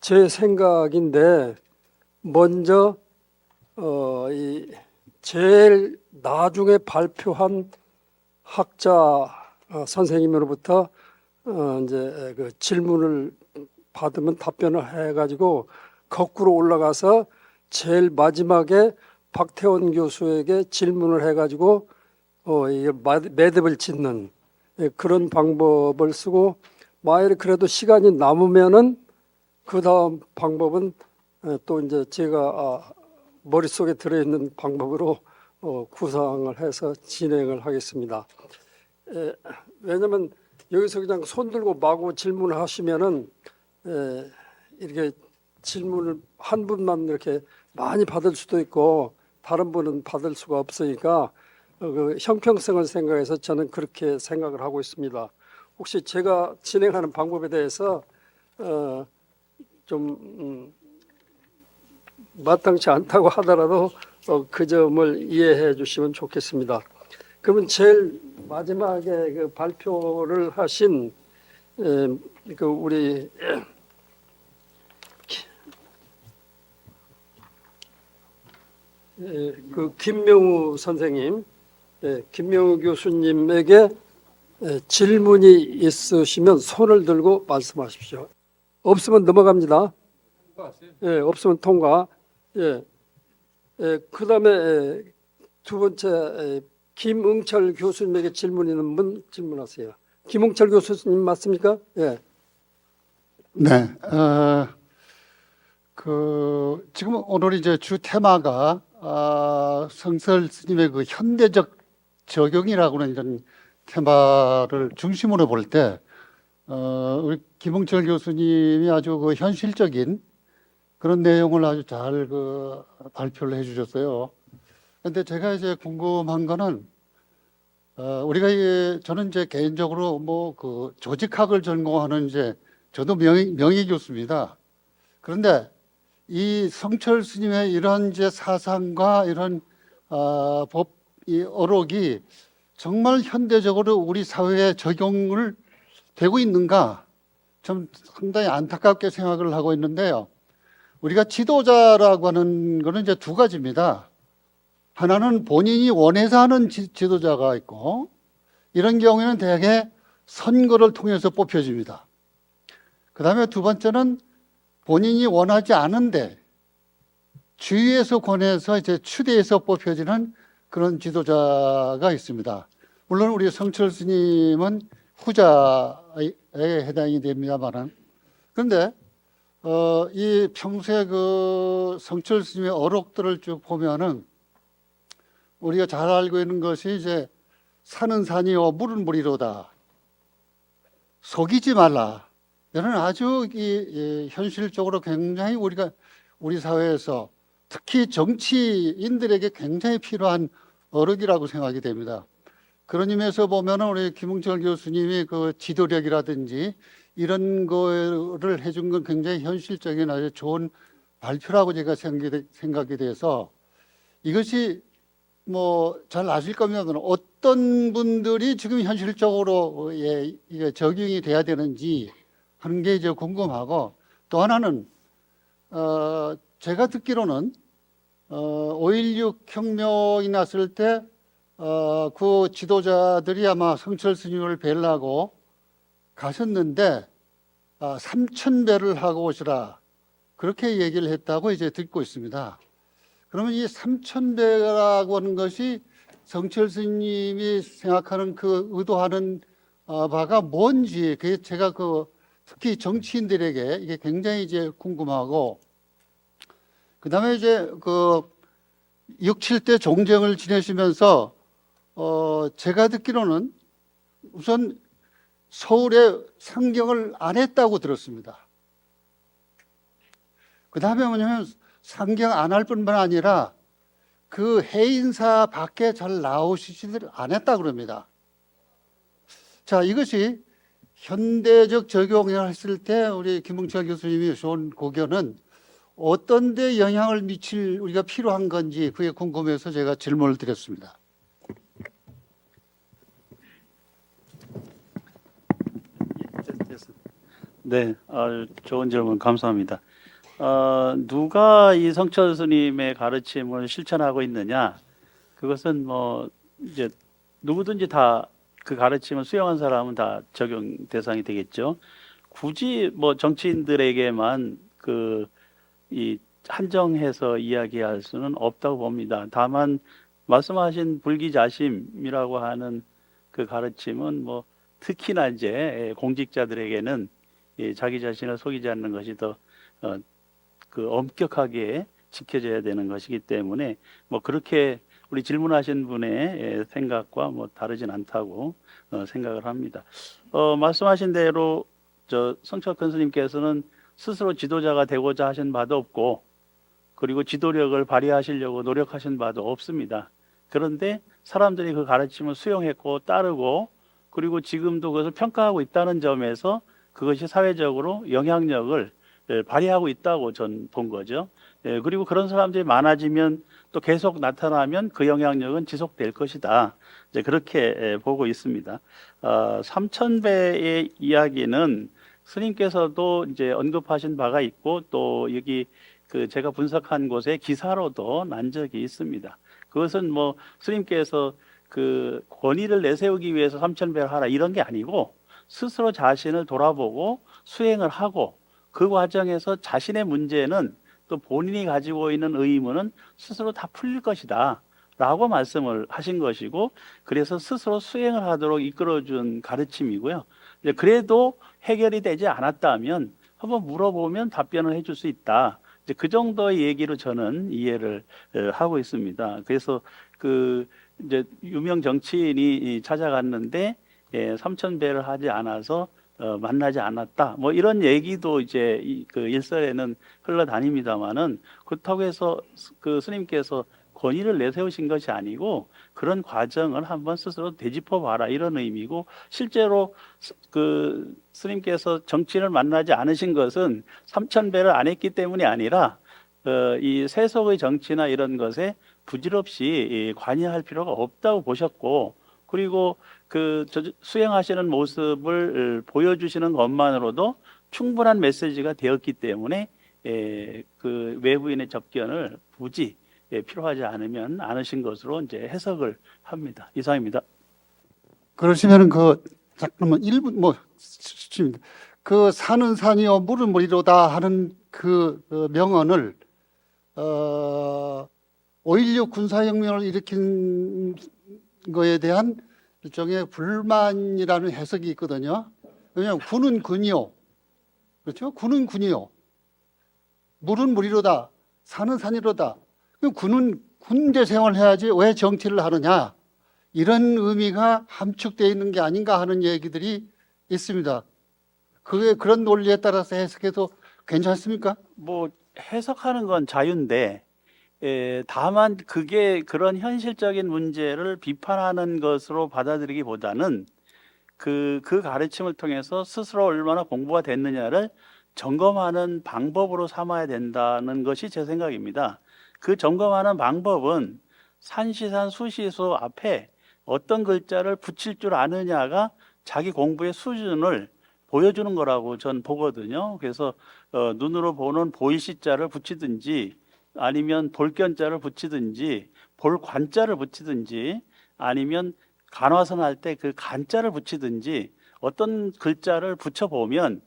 제 생각인데 먼저 제일 나중에 발표한 학자 선생님으로부터 이제 그 질문을 받으면 답변을 해가지고 거꾸로 올라가서 제일 마지막에 박태원 교수에게 질문을 해가지고 이게 매듭을 짓는 그런 방법을 쓰고, 만약에 그래도 시간이 남으면은 그 다음 방법은 또 이제 제가 머릿속에 들어있는 방법으로 구상을 해서 진행을 하겠습니다. 왜냐면 여기서 그냥 손 들고 마구 질문을 하시면은 이렇게 질문을 한 분만 이렇게 많이 받을 수도 있고 다른 분은 받을 수가 없으니까 그 형평성을 생각해서 저는 그렇게 생각을 하고 있습니다. 혹시 제가 진행하는 방법에 대해서 좀 마땅치 않다고 하더라도 그 점을 이해해 주시면 좋겠습니다. 그러면 제일 마지막에 그 발표를 하신 그 우리 그 김명우 선생님, 김명우 교수님에게 질문이 있으시면 손을 들고 말씀하십시오. 없으면 넘어갑니다. 없으면 통과. 그다음에 두 번째 김응철 교수님에게 질문 있는 분 질문하세요. 김응철 교수님 맞습니까? 예. 네, 지금 오늘 이제 주 테마가 성설 스님의 그 현대적 적용이라고는 이런 테마를 중심으로 볼 때, 우리 김응철 교수님이 아주 그 현실적인 그런 내용을 아주 잘 그 발표를 해주셨어요. 근데 제가 이제 궁금한 거는, 저는 이제 개인적으로 뭐 그 조직학을 전공하는 이제 저도 명의 교수입니다. 그런데 이 성철 스님의 이런 이제 사상과 이런 이 어록이 정말 현대적으로 우리 사회에 적용을 되고 있는가 좀 상당히 안타깝게 생각을 하고 있는데요. 우리가 지도자라고 하는 거는 이제 두 가지입니다. 하나는 본인이 원해서 하는 지도자가 있고, 이런 경우에는 대개 선거를 통해서 뽑혀집니다. 그 다음에 두 번째는 본인이 원하지 않은데 주위에서 권해서 이제 추대해서 뽑혀지는 그런 지도자가 있습니다. 물론 우리 성철 스님은 후자에 해당이 됩니다만은, 그런데 이 평소에 그 성철 스님의 어록들을 쭉 보면은 우리가 잘 알고 있는 것이 이제 산은 산이요 물은 물이로다. 속이지 말라. 이런 아주 현실적으로 굉장히 우리 사회에서 특히 정치인들에게 굉장히 필요한 어록이라고 생각이 됩니다. 그런 의미에서 보면 우리 김응철 교수님이 그 지도력이라든지 이런 거를 해준 건 굉장히 현실적인 아주 좋은 발표라고 제가 생각이 돼서, 이것이 뭐 잘 아실 겁니다. 어떤 분들이 지금 현실적으로 이게 적용이 돼야 되는지 하는 게 이제 궁금하고, 또 하나는 제가 듣기로는 5.16 혁명이 났을 때 그 지도자들이 아마 성철 스님을 뵈려고 가셨는데 3,000배를 하고 오시라 그렇게 얘기를 했다고 이제 듣고 있습니다. 그러면 이 3,000배라고 하는 것이 성철 스님이 생각하는 그 의도하는 바가 뭔지, 그게 제가 특히 정치인들에게 이게 굉장히 이제 궁금하고, 그 다음에 이제 6, 7대 종정을 지내시면서 제가 듣기로는 우선 서울에 상경을 안 했다고 들었습니다. 그 다음에 뭐냐면 상경 안 할 뿐만 아니라 그 해인사 밖에 잘 나오시지를 않았다고 그럽니다. 자, 이것이 현대적 적용을 했을 때 우리 김응철 교수님이 좋은 고견은 어떤 데 영향을 미칠 우리가 필요한 건지 그게 궁금해서 제가 질문을 드렸습니다. 네, 좋은 질문 감사합니다. 누가 이 성철 스님의 가르침을 실천하고 있느냐? 그것은 뭐 이제 누구든지 다 그 가르침을 수용한 사람은 다 적용 대상이 되겠죠. 굳이 뭐 정치인들에게만 이 한정해서 이야기할 수는 없다고 봅니다. 다만 말씀하신 불기자심이라고 하는 그 가르침은 뭐 특히나 이제 공직자들에게는 자기 자신을 속이지 않는 것이 더 엄격하게 지켜져야 되는 것이기 때문에 뭐 그렇게 우리 질문하신 분의 생각과 뭐 다르진 않다고 생각을 합니다. 말씀하신 대로 저 성철 큰 스님께서는 스스로 지도자가 되고자 하신 바도 없고 그리고 지도력을 발휘하시려고 노력하신 바도 없습니다. 그런데 사람들이 그 가르침을 수용했고 따르고 그리고 지금도 그것을 평가하고 있다는 점에서 그것이 사회적으로 영향력을 발휘하고 있다고 전 본 거죠. 그리고 그런 사람들이 많아지면 또 계속 나타나면 그 영향력은 지속될 것이다. 이제 그렇게 보고 있습니다. 3,000배의 이야기는 스님께서도 이제 언급하신 바가 있고 또 여기 제가 분석한 곳에 기사로도 난 적이 있습니다. 그것은 뭐 스님께서 권위를 내세우기 위해서 3,000배를 하라 이런 게 아니고 스스로 자신을 돌아보고 수행을 하고 그 과정에서 자신의 문제는 또 본인이 가지고 있는 의문은 스스로 다 풀릴 것이다 라고 말씀을 하신 것이고 그래서 스스로 수행을 하도록 이끌어준 가르침이고요. 그래도 해결이 되지 않았다면 한번 물어보면 답변을 해줄 수 있다. 이제 그 정도의 얘기로 저는 이해를 하고 있습니다. 그래서 이제 유명 정치인이 찾아갔는데 3,000배를 하지 않아서 만나지 않았다. 뭐 이런 얘기도 이제 일설에는 흘러다닙니다만은 그렇다고 해서 스님께서 권위를 내세우신 것이 아니고 그런 과정을 한번 스스로 되짚어 봐라 이런 의미고 실제로 스님께서 정치인을 만나지 않으신 것은 3,000배를 안 했기 때문이 아니라 이 세속의 정치나 이런 것에 부질없이 관여할 필요가 없다고 보셨고 그리고 수행하시는 모습을 보여주시는 것만으로도 충분한 메시지가 되었기 때문에 외부인의 접견을 굳이 필요하지 않으신 것으로 이제 해석을 합니다. 이상입니다. 그러시면은 잠깐만 1분 산은 산이요 물은 물이로다 하는 명언을 5.16 군사혁명을 일으킨 거에 대한 일종의 불만이라는 해석이 있거든요. 왜냐하면 군은 군이요, 그렇죠? 군은 군이요, 물은 물이로다, 산은 산이로다. 그럼 군은 군대 생활을 해야지 왜 정치를 하느냐? 이런 의미가 함축되어 있는 게 아닌가 하는 얘기들이 있습니다. 그런 논리에 따라서 해석해도 괜찮습니까? 뭐 해석하는 건 자유인데 다만 그게 그런 현실적인 문제를 비판하는 것으로 받아들이기보다는 그 가르침을 통해서 스스로 얼마나 공부가 됐느냐를 점검하는 방법으로 삼아야 된다는 것이 제 생각입니다. 그 점검하는 방법은 산시산 수시수 앞에 어떤 글자를 붙일 줄 아느냐가 자기 공부의 수준을 보여주는 거라고 전 보거든요. 그래서 눈으로 보는 보이시자를 붙이든지 아니면 볼견자를 붙이든지 볼관자를 붙이든지 아니면 간화선 할 때 그 간자를 붙이든지 어떤 글자를 붙여보면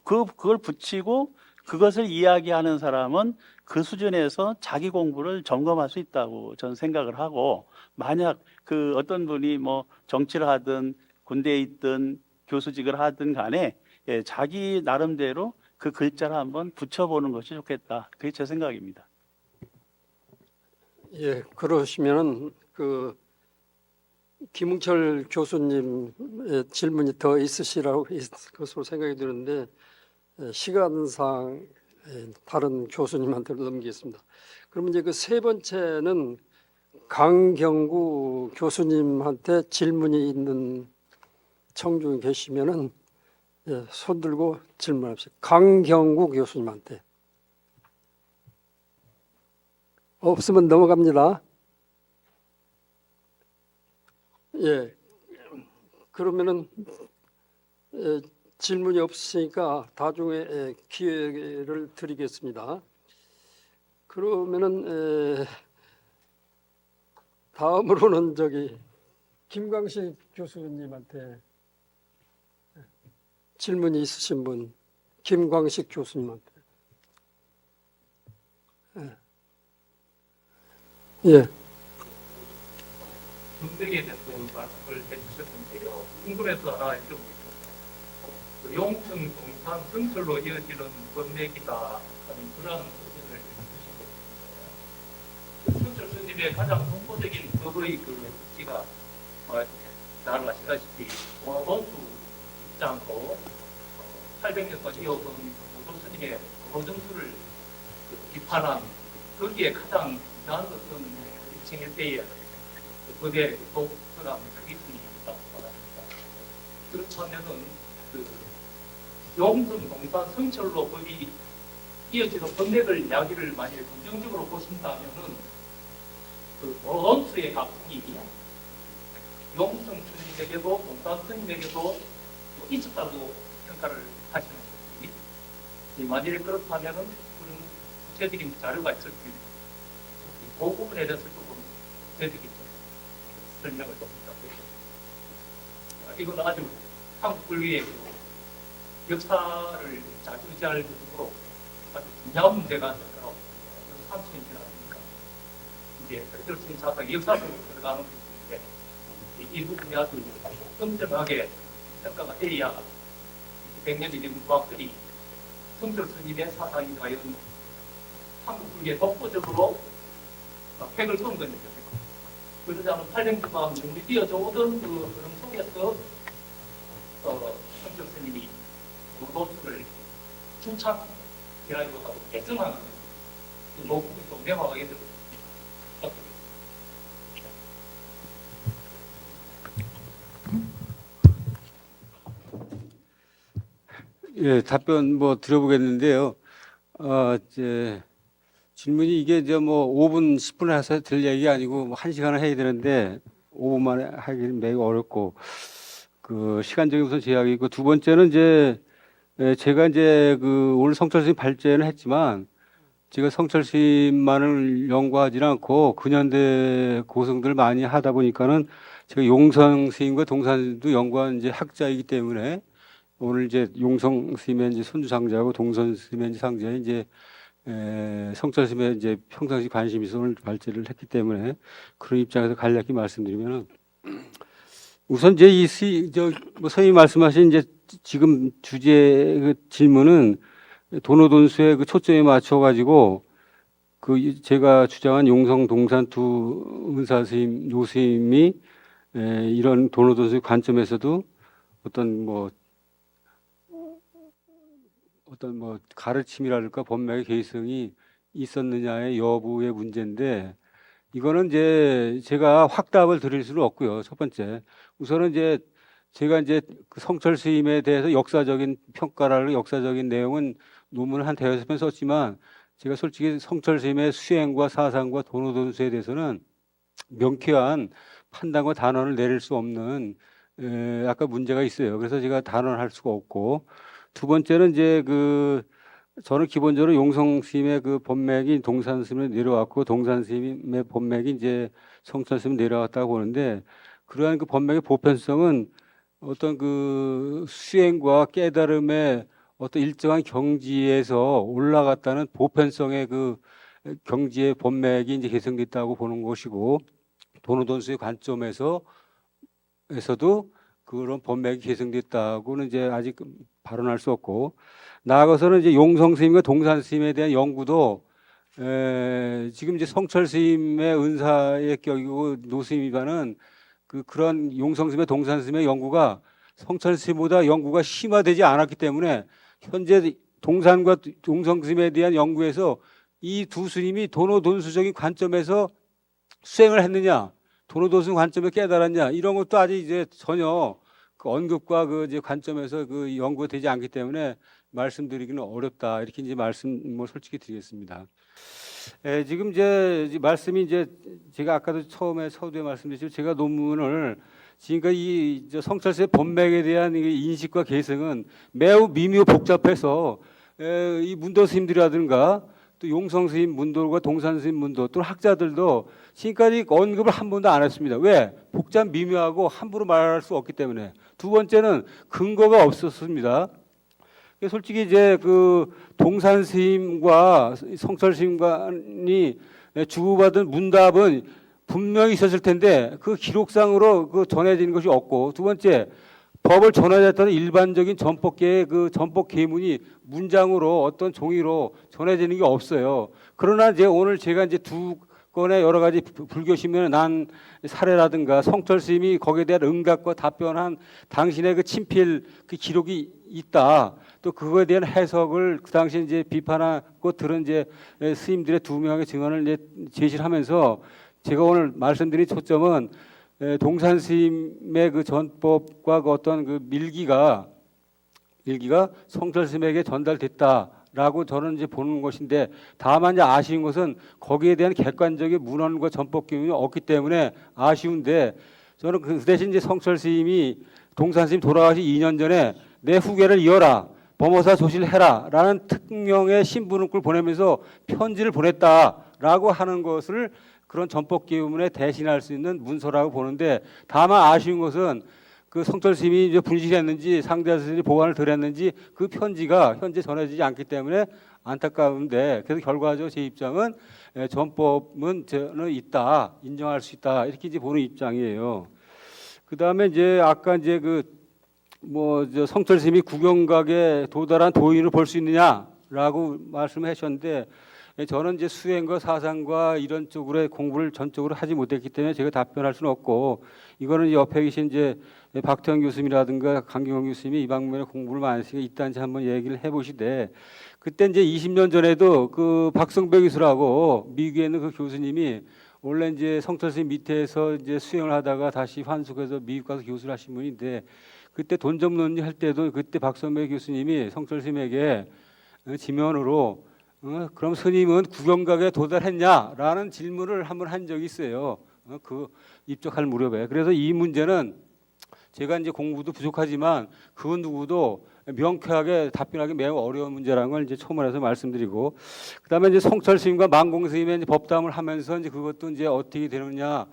그걸 붙이고 그것을 이야기하는 사람은 그 수준에서 자기 공부를 점검할 수 있다고 저는 생각을 하고 만약 어떤 분이 뭐 정치를 하든 군대에 있든 교수직을 하든 간에 자기 나름대로 그 글자를 한번 붙여보는 것이 좋겠다. 그게 제 생각입니다. 예, 그러시면은 김웅철 교수님의 질문이 더 있으시라고 것으로 생각이 드는데 시간상 다른 교수님한테 넘기겠습니다. 그러면 이제 그 세 번째는 강경구 교수님한테 질문이 있는 청중이 계시면은 손 들고 질문합시다. 강경구 교수님한테. 없으면 넘어갑니다. 예. 그러면은 질문이 없으니까 나중에 기회를 드리겠습니다. 그러면은 다음으로는 김광식 교수님한테 질문이 있으신 분, 김광식 교수님한테. 예. 분석에 대해서 말씀을 해주셨는데요. 궁금해서 하나 여쭤보겠습니다. 그 용천 동산 성철로 이어지는 번맥이다 하는 그런 의견을 해주시고 있는데, 성철 스님의 가장 홍보적인 법의 그 지가 잘 아시다시피 원수 입장으로 800년까지 이어온 보도 스님의 고정수를 비판한 거기에 가장 중요한 것은 일층 일대의 거대 독서랑 특이성이 있다고 말합니다. 그렇다면은 그 용성 동산 성철로 거기 이어지는 번맥을 이야기를 만약에 긍정적으로 보신다면은 그 원수의 각성이 용성 스님에게도 동산 스님에게도 있었다고 평가를 하시는 것이 만약에 그렇다면은 그런 구체적인 자료가 있을지 그 부분에 대해서 조금 구체적인 설명을 좀 부탁드립니다. 이건 아주 한국 불교의 역사를 자주지할 정도로 아주 중요한 문제가 될 거라고 30년이 지났으니까 이제 결승 사상 역사 속으로 들어가는 것인데 이 부분이 아주 엄정하게 평가가 돼야 100년이 된 문학들이 성철 스님의 사상이 과연 한국 불교에 독보적으로 획을 끈 건지 그러지 않은 800년간 우리 이어져 오던 그 흐름 속에서 성철 스님이 노출을 추천이라기보다도 개성하는 그 노력이 좀 명확하게 들었습니다. 예, 답변 드려보겠는데요. 이제 질문이 이게 이제 5분, 10분 해서 될 얘기 아니고 1시간을 해야 되는데 5분 만에 하기는 매우 어렵고 그 시간적인 우선 제약이 있고 두 번째는 이제 제가 이제 오늘 성철 스님 발제는 했지만 제가 성철 스님만을 연구하지는 않고 근현대 고성들 많이 하다 보니까는 제가 용성 스님과 동산 스님도 연구한 이제 학자이기 때문에 오늘 이제 용성 스님의 이제 손주 상자고 동선 스님의 상자에 이제 성철 스님의 이제 평상시 관심이 있어 오늘 발제를 했기 때문에 그런 입장에서 간략히 말씀드리면은 우선 이제 선생님이 말씀하신 이제 지금 주제 그 질문은 도노돈수의 그 초점에 맞춰가지고 제가 주장한 용성 동산 두 은사 스님, 노스님이 이런 도노돈수의 관점에서도 어떤 가르침이랄까 법맥의 개성이 있었느냐의 여부의 문제인데 이거는 이제 제가 확답을 드릴 수는 없고요. 첫 번째 우선은 이제 제가 이제 그 성철 스님에 대해서 역사적인 평가를 역사적인 내용은 논문을 한 대여섯 편 썼지만 제가 솔직히 성철 스님의 수행과 사상과 도노돈수에 대해서는 명쾌한 판단과 단언을 내릴 수 없는 약간 문제가 있어요. 그래서 제가 단언할 수가 없고 두 번째는 이제 저는 기본적으로 용성 스님의 그 법맥이 동산 스님에 내려왔고 동산 스님의 법맥이 이제 성철 스님에 내려왔다고 보는데 그러한 그 법맥의 보편성은 어떤 그 수행과 깨달음의 어떤 일정한 경지에서 올라갔다는 보편성의 그 경지의 법맥이 이제 개성됐다고 보는 것이고 도노돈수의 관점에서도 그런 법맥이 개성됐다고는 이제 아직 발언할 수 없고 나아가서는 이제 용성 스님과 동산 스님에 대한 연구도 지금 이제 성철 스님의 은사의 격이고 노스님이라는 그런 용성 스님의 동산 스님의 연구가 성철 스님보다 연구가 심화되지 않았기 때문에 현재 동산과 용성 스님에 대한 연구에서 이 두 스님이 도노돈수적인 관점에서 수행을 했느냐, 도노돈수 관점에 깨달았냐 이런 것도 아직 이제 전혀 그 언급과 그 이제 관점에서 그 연구가 되지 않기 때문에 말씀드리기는 어렵다 이렇게 이제 말씀 솔직히 드리겠습니다. 지금 이제 말씀이 이제 제가 아까도 처음에 서두에 말씀드렸지만 제가 논문을 지금까지 이 성철수의 본맥에 대한 이 인식과 개성은 매우 미묘 복잡해서 이 문도 스님들이라든가 또 용성 스님 문도과 동산 스님 문도 또 학자들도 지금까지 언급을 한 번도 안 했습니다. 왜? 복잡 미묘하고 함부로 말할 수 없기 때문에. 두 번째는 근거가 없었습니다. 솔직히 이제 그 동산 스님과 성철 스님간이 주고받은 문답은 분명히 있었을 텐데 그 기록상으로 그 전해진 것이 없고, 두 번째 법을 전해졌던 일반적인 전법계의 그 전법 계문이 문장으로 어떤 종이로 전해지는 게 없어요. 그러나 이제 오늘 제가 이제 두 건의 여러 가지 불교 신문에 난 사례라든가 성철 스님이 거기에 대한 응답과 답변한 당신의 그 친필 그 기록이 있다. 또 그거에 대한 해석을 그 당시에 이제 비판하고 들은 이제 스님들의 두 명의 증언을 이제 제시를 하면서 제가 오늘 말씀드린 초점은 동산 스님의 그 전법과 그 어떤 그 밀기가 성철 스님에게 전달됐다라고 저는 이제 보는 것인데, 다만 이제 아쉬운 것은 거기에 대한 객관적인 문헌과 전법 기운이 없기 때문에 아쉬운데, 저는 그 대신 이제 성철 스님이 동산 스님 돌아가시 2년 전에 내 후계를 이어라, 범어사 조실해라라는 특명의 신분을 보내면서 편지를 보냈다라고 하는 것을 그런 전법 기문에 대신할 수 있는 문서라고 보는데, 다만 아쉬운 것은 그 성철 스님이 이제 분실했는지 상대 스님이 보관을 덜했는지 그 편지가 현재 전해지지 않기 때문에 안타까운데, 그래서 결과적으로 제 입장은 전법은 저는 있다, 인정할 수 있다, 이렇게 이제 보는 입장이에요. 그 다음에 이제 아까 이제 저 성철 스님이 구경각에 도달한 도인을 볼 수 있느냐라고 말씀해 주셨는데, 저는 이제 수행과 사상과 이런 쪽으로의 공부를 전적으로 하지 못했기 때문에 제가 답변할 수는 없고, 이거는 옆에 계신 이제 박태원 교수님이라든가 강경원 교수님이 이 방면에 공부를 많이 했으니까 있다는지 한번 얘기를 해보시되, 그때 이제 20년 전에도 그 박성배 교수라고 미국에 있는 그 교수님이 원래 이제 성철 스님 밑에서 이제 수행을 하다가 다시 환숙해서 미국 가서 교수를 하신 분인데, 그때 돈점 논의 할 때도 그때 박성배 교수님이 성철 스님에게 지면으로 그럼 스님은 구경각에 도달했냐라는 질문을 한번 한 적이 있어요. 그 입적할 무렵에. 그래서 이 문제는 제가 이제 공부도 부족하지만 그 누구도 명쾌하게 답변하기 매우 어려운 문제라는 걸 이제 초면에서 말씀드리고, 그다음에 이제 성철 스님과 만공 스님의 이제 법담을 하면서 이제 그것도 이제 어떻게 되느냐,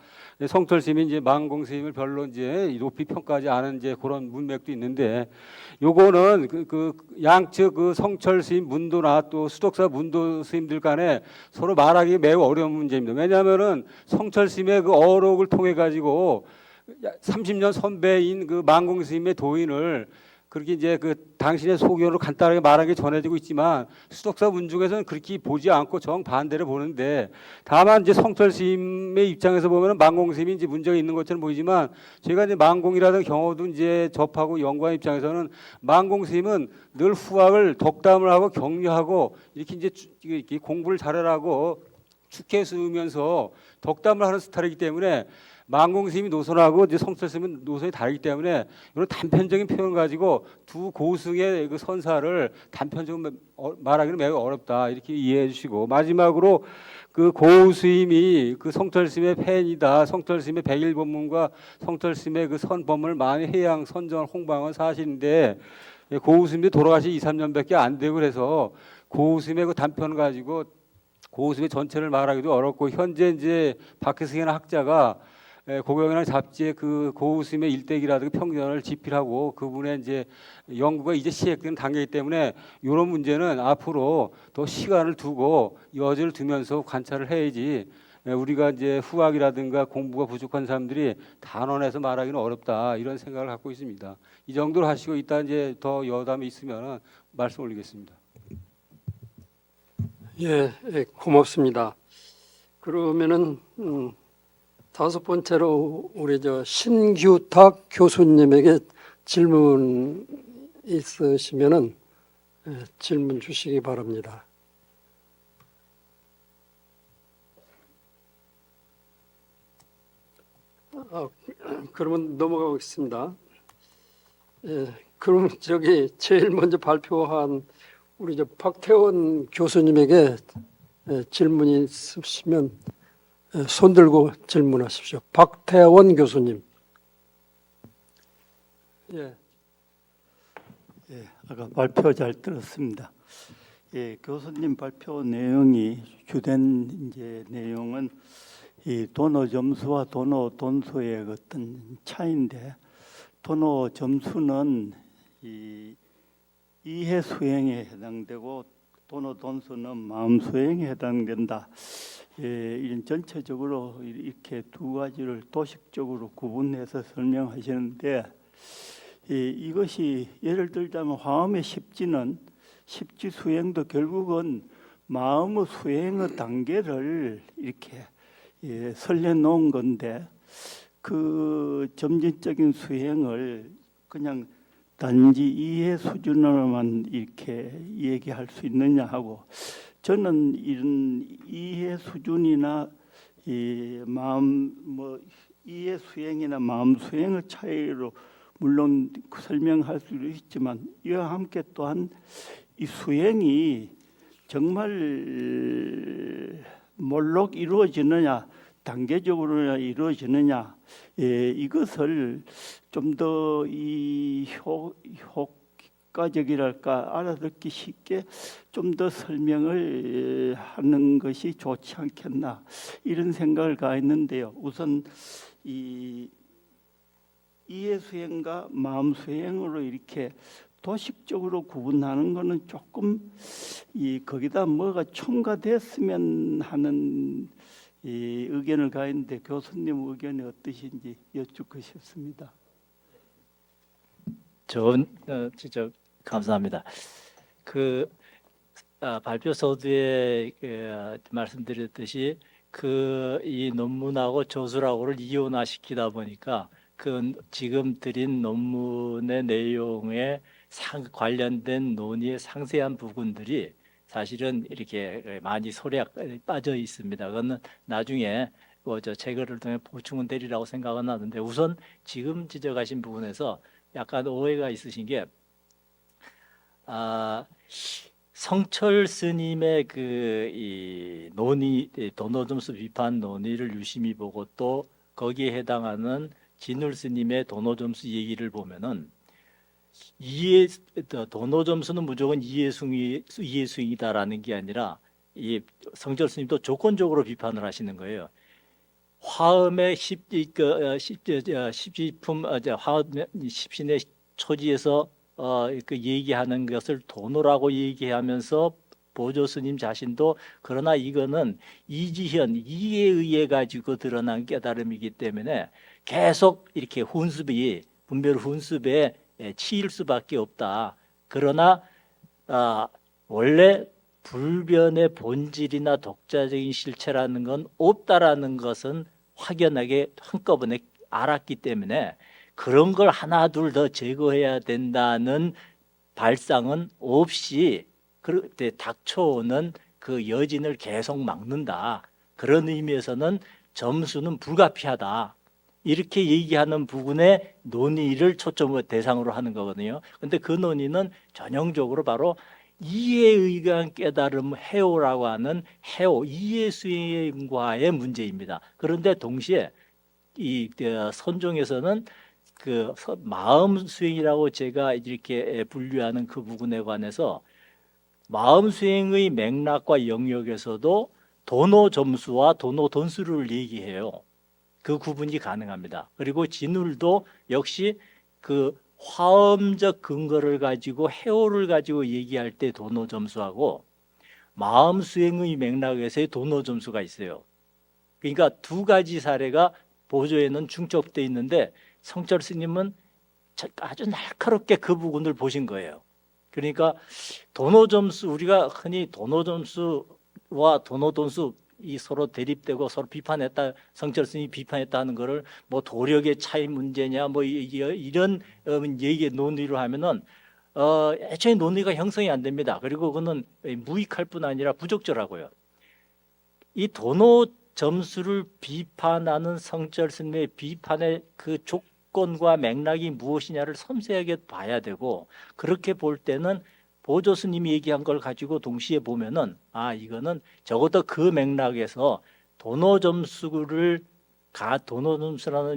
성철 스님이 이제 만공 스님을 별로 이제 높이 평가하지 않은 이제 그런 문맥도 있는데, 요거는 그 양측 그 성철 스님 문도나 또 수덕사 문도 스님들 간에 서로 말하기 매우 어려운 문제입니다. 왜냐하면은 성철 스님의 그 어록을 통해 가지고 30년 선배인 그 만공 스님의 도인을 그렇게 이제 그 당신의 소견으로 간단하게 말하기 전해지고 있지만, 수덕사 문중에서는 그렇게 보지 않고 정반대로 보는데, 다만 이제 성철 스님의 입장에서 보면은 만공 스님이 이제 문제가 있는 것처럼 보이지만, 제가 이제 만공이라는 경우도 이제 접하고 연구한 입장에서는 만공 스님은 늘 후학을 덕담을 하고 격려하고 이렇게 이제 이렇게 공부를 잘하라고 축해 세우면서 덕담을 하는 스타일이기 때문에, 만공 스님이 노선하고 이제 성철 스님은 노선이 다르기 때문에 이런 단편적인 표현 가지고 두 고승의 그 선사를 단편적으로 말하기는 매우 어렵다, 이렇게 이해해 주시고, 마지막으로 그 고우 스님이 그 성철 스님의 팬이다, 성철 스님의 백일법문과 성철 스님의 그 선법문을 많이 해양 선전 홍방한 사실인데, 고우 스님이 돌아가시 2, 3년밖에 안 되고 그래서 고우 스님의 그 단편 가지고 고우 스님의 전체를 말하기도 어렵고, 현재 이제 박혜승이라는 학자가 고경이라는 잡지에 그 고우 스님의 일대기라든가 평전을 집필하고 그분의 이제 연구가 이제 시작되는 단계이기 때문에, 이런 문제는 앞으로 더 시간을 두고 여지를 두면서 관찰을 해야지, 우리가 이제 후학이라든가 공부가 부족한 사람들이 단언해서 말하기는 어렵다, 이런 생각을 갖고 있습니다. 이 정도로 하시고 이따 이제 더 여담이 있으면 말씀 올리겠습니다. 예, 고맙습니다. 그러면은 다섯 번째로 우리 저 신규탁 교수님에게 질문 있으시면은 질문 주시기 바랍니다. 그러면 넘어가겠습니다. 그럼 제일 먼저 발표한 우리 저 박태원 교수님에게 질문이 있으시면 손 들고 질문하십시오. 박태원 교수님. 예. 예, 아까 발표 잘 들었습니다. 예, 교수님 발표 내용이 주된 이제 내용은 이 도노 점수와 도노 돈수의 어떤 차이인데, 도노 점수는 이 이해 수행에 해당되고 도노 돈수는 마음 수행에 해당된다. 예, 이런 전체적으로 이렇게 두 가지를 도식적으로 구분해서 설명하시는데, 이것이 예를 들자면 화엄의 십지는 십지 수행도 결국은 마음의 수행의 단계를 이렇게 설레 놓은 건데, 그 점진적인 수행을 그냥 단지 이해 수준으로만 이렇게 얘기할 수 있느냐 하고, 저는 이런 이해 수준이나 이 마음 이해 수행이나 마음 수행의 차이로 물론 설명할 수도 있지만, 이와 함께 또한 이 수행이 정말 몰록 이루어지느냐, 단계적으로 이루어지느냐, 이것을 좀 더 이 효과적이랄까, 알아듣기 쉽게 좀 더 설명을 하는 것이 좋지 않겠나, 이런 생각을 가했는데요. 우선 이 이해 수행과 마음 수행으로 이렇게 도식적으로 구분하는 것은 조금 거기다 뭐가 첨가됐으면 하는 의견을 가했는데, 교수님 의견이 어떠신지 여쭙고 싶습니다. 좋은 지적 감사합니다. 발표 서두에 말씀드렸듯이 이 논문하고 저술하고를 이온화시키다 보니까 지금 드린 논문의 내용에 관련된 논의의 상세한 부분들이 사실은 이렇게 많이 소략 빠져 있습니다. 그거는 나중에 제거를 통해 보충은 되리라고 생각은 하는데, 우선 지금 지적하신 부분에서 약간 오해가 있으신 게, 성철 스님의 이 논의, 도노점수 비판 논의를 유심히 보고 또 거기에 해당하는 진울 스님의 도노점수 얘기를 보면은, 도노점수는 무조건 이해수행이다라는 게 아니라, 이 성철 스님도 조건적으로 비판을 하시는 거예요. 화엄의 십신의 초지에서 얘기하는 것을 도노라고 얘기하면서 보조 스님 자신도, 그러나 이거는 이지현, 이에 의해 가지고 드러난 깨달음이기 때문에 계속 이렇게 분별 훈습에 치일 수밖에 없다. 그러나 원래 불변의 본질이나 독자적인 실체라는 건 없다라는 것은 확연하게 한꺼번에 알았기 때문에, 그런 걸 하나 둘 더 제거해야 된다는 발상은 없이 그때 닥쳐오는 그 여진을 계속 막는다. 그런 의미에서는 점수는 불가피하다. 이렇게 얘기하는 부분의 논의를 초점을 대상으로 하는 거거든요. 근데 그 논의는 전형적으로 바로 이해에 의한 깨달음 해오라고 하는 이해 수행과의 문제입니다. 그런데 동시에 이 선종에서는 마음 수행이라고 제가 이렇게 분류하는 그 부분에 관해서 마음 수행의 맥락과 영역에서도 도노 점수와 도노 돈수를 얘기해요. 그 구분이 가능합니다. 그리고 진울도 역시 화엄적 근거를 가지고 해오를 가지고 얘기할 때 도노 점수하고, 마음 수행의 맥락에서의 도노 점수가 있어요. 그러니까 두 가지 사례가 보조에는 중첩되어 있는데, 성철 스님은 아주 날카롭게 그 부분을 보신 거예요. 그러니까 도노 점수, 우리가 흔히 도노 점수와 도노 돈수 이 서로 대립되고 서로 비판했다, 성철 스님이 비판했다 하는 거를 도력의 차이 문제냐 이런 얘기 논의를 하면은 애초에 논의가 형성이 안 됩니다. 그리고 그거는 무익할 뿐 아니라 부적절하고요. 이 도노 점수를 비판하는 성철 스님의 비판의 그 조건과 맥락이 무엇이냐를 섬세하게 봐야 되고, 그렇게 볼 때는 보조 스님이 얘기한 걸 가지고 동시에 보면은 이거는 적어도 그 맥락에서 도노 점수라는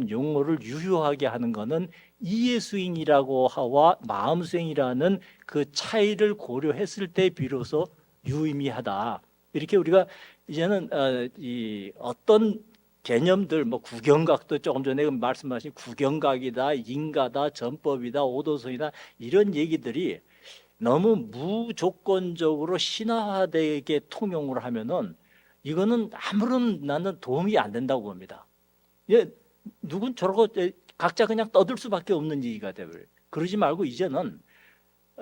용어를 유효하게 하는 거는 이해수행이라고 하와 마음수행이라는 그 차이를 고려했을 때 비로소 유의미하다. 이렇게 우리가 이제는 이 어떤 개념들, 뭐 구경각도 조금 전에 말씀하신 구경각이다, 인가다, 전법이다, 오도성이다 이런 얘기들이 너무 무조건적으로 신화화되게 통용을 하면은 이거는 아무런 나는 도움이 안 된다고 봅니다. 예, 누군 저러고 각자 그냥 떠들 수밖에 없는 얘기가 돼버려요. 그러지 말고 이제는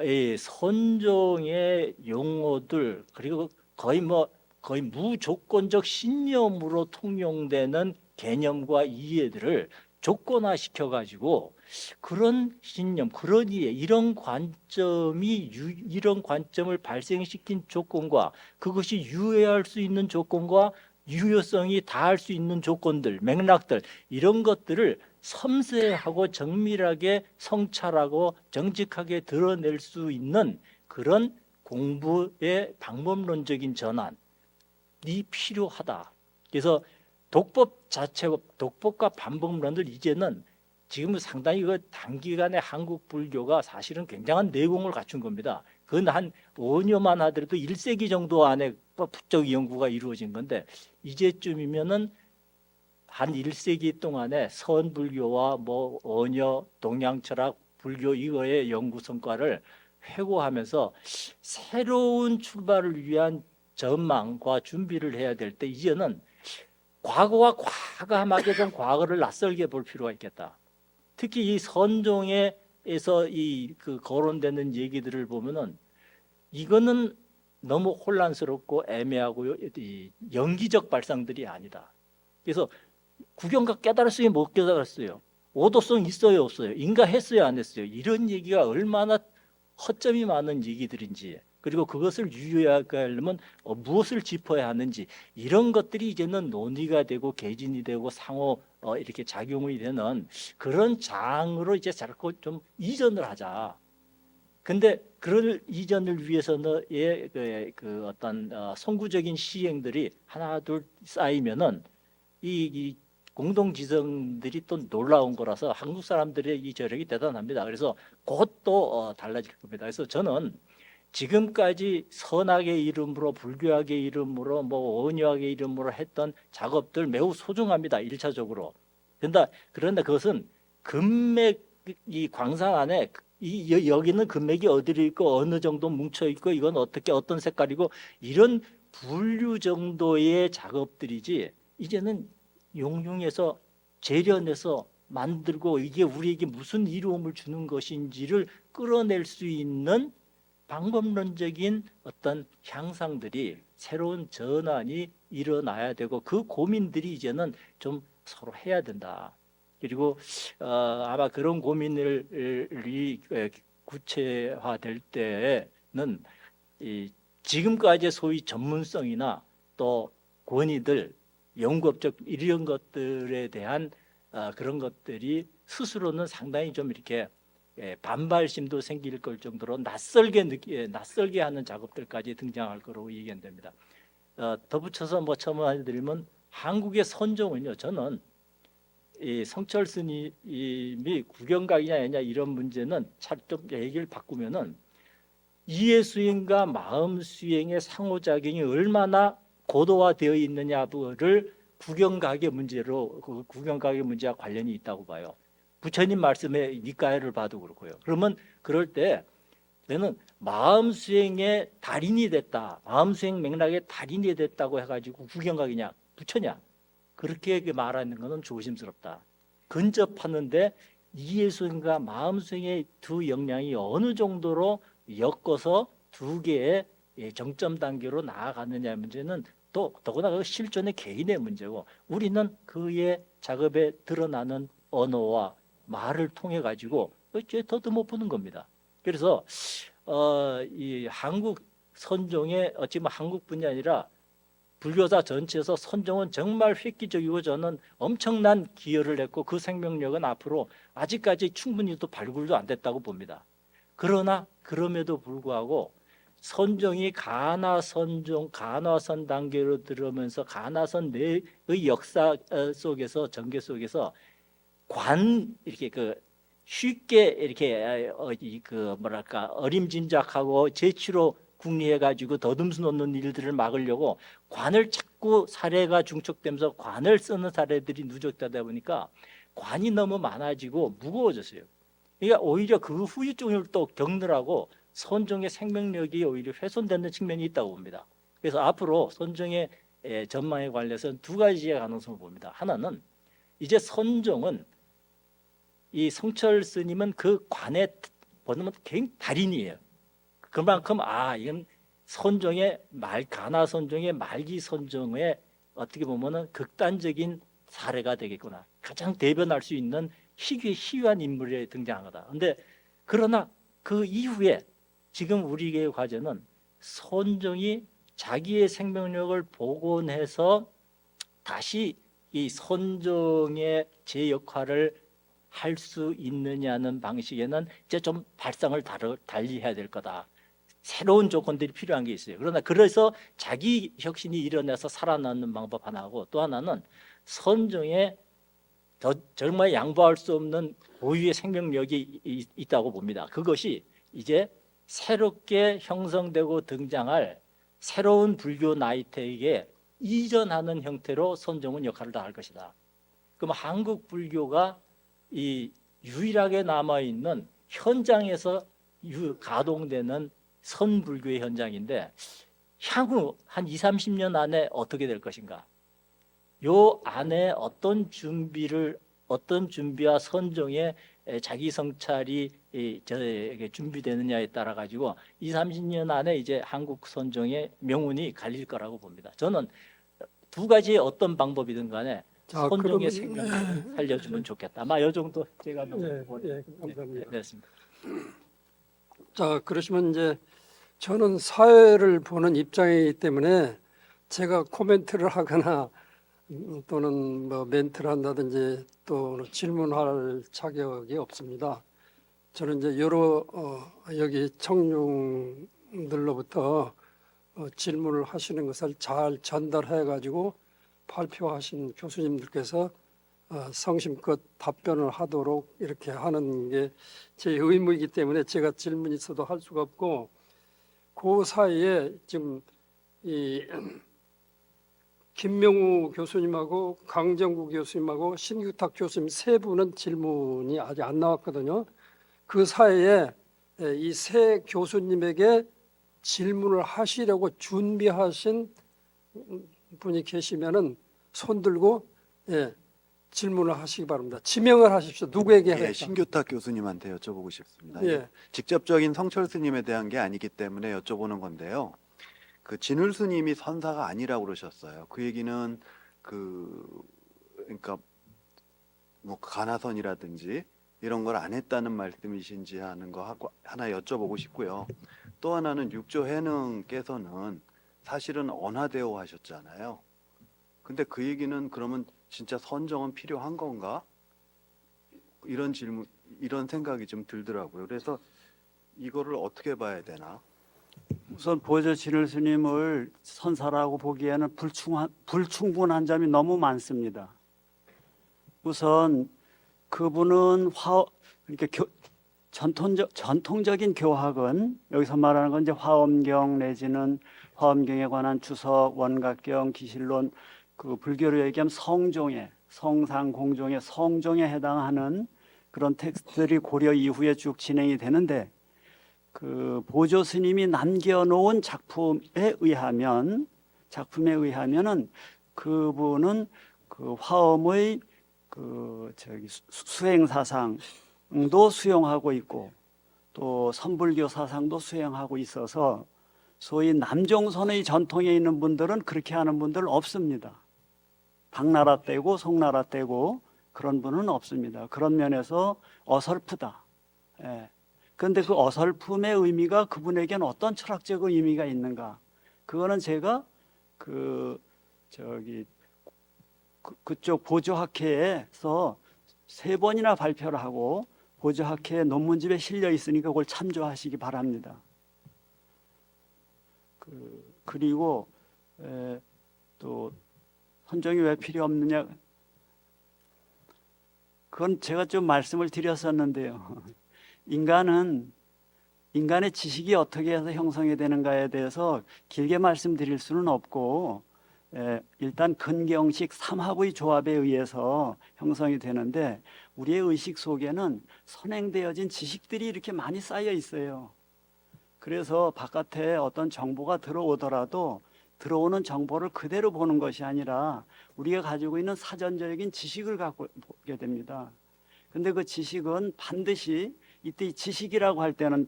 이 선종의 용어들 그리고 거의 무조건적 신념으로 통용되는 개념과 이해들을 조건화시켜 가지고 그런 신념, 그런 이해, 이런 관점을 발생시킨 조건과 그것이 유효할 수 있는 조건과 유효성이 다할 수 있는 조건들, 맥락들 이런 것들을 섬세하고 정밀하게 성찰하고 정직하게 드러낼 수 있는 그런 공부의 방법론적인 전환이 필요하다. 그래서 독법 자체가 독법과 반복론을 이제는 지금 상당히 그 단기간에 한국 불교가 사실은 굉장한 내공을 갖춘 겁니다. 그건 한 5년만 하더라도 1세기 정도 안에 법적 연구가 이루어진 건데 이제쯤이면은 한 1세기 동안에 선불교와 뭐 언여, 동양철학, 불교 이거의 연구 성과를 회고하면서 새로운 출발을 위한 전망과 준비를 해야 될 때 이제는 과거와 과감하게 좀 과거를 낯설게 볼 필요가 있겠다. 특히 이 선종에서 그 거론되는 얘기들을 보면은 이거는 너무 혼란스럽고 애매하고요. 이 연기적 발상들이 아니다. 그래서 구경각 깨달았어요, 못 깨달았어요. 오도성 있어요, 없어요. 인가했어요, 안 했어요. 이런 얘기가 얼마나 허점이 많은 얘기들인지 그리고 그것을 유효하게 하려면 무엇을 짚어야 하는지 이런 것들이 이제는 논의가 되고 개진이 되고 상호 이렇게 작용이 되는 그런 장으로 이제 자꾸 좀 이전을 하자. 근데 그런 이전을 위해서는 그 어떤 선구적인 시행들이 하나 둘 쌓이면은 이 공동지성들이 또 놀라운 거라서 한국 사람들의 이 저력이 대단합니다. 그래서 곧 또 달라질 겁니다. 그래서 저는 지금까지 선악의 이름으로 불교학의 이름으로 뭐 언어학의 이름으로 했던 작업들 매우 소중합니다. 1차적으로. 그런데 그것은 금맥 이 광산 안에 여기는 금맥이 어디로 있고 어느 정도 뭉쳐 있고 이건 어떻게 어떤 색깔이고 이런 분류 정도의 작업들이지 이제는 용융해서 재련해서 만들고 이게 우리에게 무슨 이로움을 주는 것인지를 끌어낼 수 있는 방법론적인 어떤 향상들이 새로운 전환이 일어나야 되고 그 고민들이 이제는 좀 서로 해야 된다. 그리고 아마 그런 고민이 구체화될 때는 지금까지 소위 전문성이나 또 권위들, 연구업적 이런 것들에 대한 그런 것들이 스스로는 상당히 좀 이렇게 반발심도 생길 걸 정도로 낯설게 하는 작업들까지 등장할 거라고 얘기됩니다. 덧붙여서 뭐 첨언해드리면 한국의 선종은요, 저는 이 성철 스님이 구경각이냐 아니냐 이런 문제는 좀 얘기를 바꾸면은 이해 수행과 마음 수행의 상호작용이 얼마나 고도화되어 있느냐를 구경각의 문제로 구경각의 문제와 관련이 있다고 봐요. 부처님 말씀에 니까야를 봐도 그렇고요. 그러면 그럴 때 저는 마음 수행의 달인이 됐다. 마음 수행 맥락의 달인이 됐다고 해가지고 구경각이냐 부처냐 그렇게 말하는 것은 조심스럽다. 근접하는데 이해 수행과 마음 수행의 두 역량이 어느 정도로 엮어서 두 개의 정점 단계로 나아가느냐의 문제는 또 더구나 그 실존의 개인의 문제고 우리는 그의 작업에 드러나는 언어와 말을 통해 가지고 어째 더듬어 보는 겁니다. 그래서 이 한국 선종의 어찌 뭐 한국뿐이 아니라 불교사 전체에서 선종은 정말 획기적이고 저는 엄청난 기여를 했고 그 생명력은 앞으로 아직까지 충분히 또 발굴도 안 됐다고 봅니다. 그러나 그럼에도 불구하고 선종이 가나선종, 가나선 단계로 들어오면서 가나선의 역사 속에서 전개 속에서 이렇게 그 쉽게 이렇게 그 뭐랄까 어림짐작하고 재치로 궁리해가지고 더듬어 놓는 일들을 막으려고 관을 자꾸 사례가 중첩되면서 관을 쓰는 사례들이 누적되다 보니까 관이 너무 많아지고 무거워졌어요. 그러니까 오히려 그 후유증을 또 겪느라고 선종의 생명력이 오히려 훼손되는 측면이 있다고 봅니다. 그래서 앞으로 선종의 전망에 관련해서는 두 가지의 가능성을 봅니다. 하나는 이제 선종은 이 성철 스님은 그 관에 보면 굉장히 달인이에요. 그만큼 이건 선종의 가나 선종의 말기 선종의 어떻게 보면은 극단적인 사례가 되겠구나. 가장 대변할 수 있는 희귀한 인물에 등장하다. 그런데 그러나 그 이후에 지금 우리의 과제는 선종이 자기의 생명력을 복원해서 다시 이 선종의 제 역할을 할 수 있느냐는 방식에는 이제 좀 발상을 달리 해야 될 거다. 새로운 조건들이 필요한 게 있어요. 그러나 그래서 자기 혁신이 일어나서 살아남는 방법 하나하고 또 하나는 선종의 정말 양보할 수 없는 고유의 생명력이 있다고 봅니다. 그것이 이제 새롭게 형성되고 등장할 새로운 불교 나이테에게 이전하는 형태로 선종은 역할을 다할 것이다. 그럼 한국 불교가 이 유일하게 남아있는 현장에서 가동되는 선불교의 현장인데 향후 한 20, 30년 안에 어떻게 될 것인가? 요 안에 어떤 준비와 선종의 자기 성찰이 준비되느냐에 따라 가지고 20, 30년 안에 이제 한국 선종의 명운이 갈릴 거라고 봅니다. 저는 두 가지의 어떤 방법이든 간에 자, 선종의 그러면- 생명을 살려주면 좋겠다. 아마 요 정도 제가 감사합니다. 됐습니다. 자, 그러시면 이제 저는 사회를 보는 입장이기 때문에 제가 코멘트를 하거나 또는 뭐 멘트를 한다든지 또 질문할 자격이 없습니다. 저는 이제 여러 여기 청중들로부터 질문을 하시는 것을 잘 전달해 가지고 발표하신 교수님들께서 성심껏 답변을 하도록 이렇게 하는 게 제 의무이기 때문에 제가 질문이 있어도 할 수가 없고 그 사이에 지금 이 김명우 교수님하고 강정구 교수님하고 신규탁 교수님 세 분은 질문이 아직 안 나왔거든요. 그 사이에 이 세 교수님에게 질문을 하시려고 준비하신 분이 계시면은 손 들고 질문을 하시기 바랍니다. 지명을 하십시오. 누구에게 하겠다. 신규탁 교수님한테 여쭤보고 싶습니다. 예. 직접적인 성철 스님에 대한 게 아니기 때문에 여쭤보는 건데요. 그 진울 스님이 선사가 아니라고 그러셨어요. 그 얘기는 그러니까 뭐 가나선이라든지 이런 걸 안 했다는 말씀이신지 하는 거 하고 하나 여쭤보고 싶고요. 또 하나는 육조 해능께서는 사실은 언하대오 하셨잖아요. 근데 그 얘기는 그러면 진짜 선정은 필요한 건가? 이런 질문, 이런 생각이 좀 들더라고요. 그래서 이거를 어떻게 봐야 되나? 우선 보조 진울 스님을 선사라고 보기에는 불충분한 점이 너무 많습니다. 우선 그분은 그러니까 전통적인 교학은 여기서 말하는 건 이제 화엄경 내지는 화엄경에 관한 주석, 원각경, 기실론, 그 불교로 얘기하면 성종에, 성상공종의 성종에 해당하는 그런 텍스트들이 고려 이후에 쭉 진행이 되는데 그 보조 스님이 남겨놓은 작품에 의하면은 그분은 그 화엄의 수행 사상도 수용하고 있고 또 선불교 사상도 수행하고 있어서 소위 남종선의 전통에 있는 분들은 그렇게 하는 분들 없습니다. 당나라 때고 송나라 때고 그런 분은 없습니다. 그런 면에서 어설프다. 그런데 그 어설픔의 의미가 그분에게는 어떤 철학적 의미가 있는가? 그거는 제가 그쪽 보조학회에서 3번이나 발표를 하고 보조학회 논문집에 실려 있으니까 그걸 참조하시기 바랍니다. 그리고 또 선정이 왜 필요 없느냐? 그건 제가 좀 말씀을 드렸었는데요. 인간의 지식이 어떻게 해서 형성이 되는가에 대해서 길게 말씀드릴 수는 없고, 일단 근경식 삼합의 조합에 의해서 형성이 되는데, 우리의 의식 속에는 선행되어진 지식들이 이렇게 많이 쌓여 있어요. 그래서 바깥에 어떤 정보가 들어오더라도 들어오는 정보를 그대로 보는 것이 아니라 우리가 가지고 있는 사전적인 지식을 갖고 보게 됩니다. 근데 그 지식은 반드시, 이때 이 지식이라고 할 때는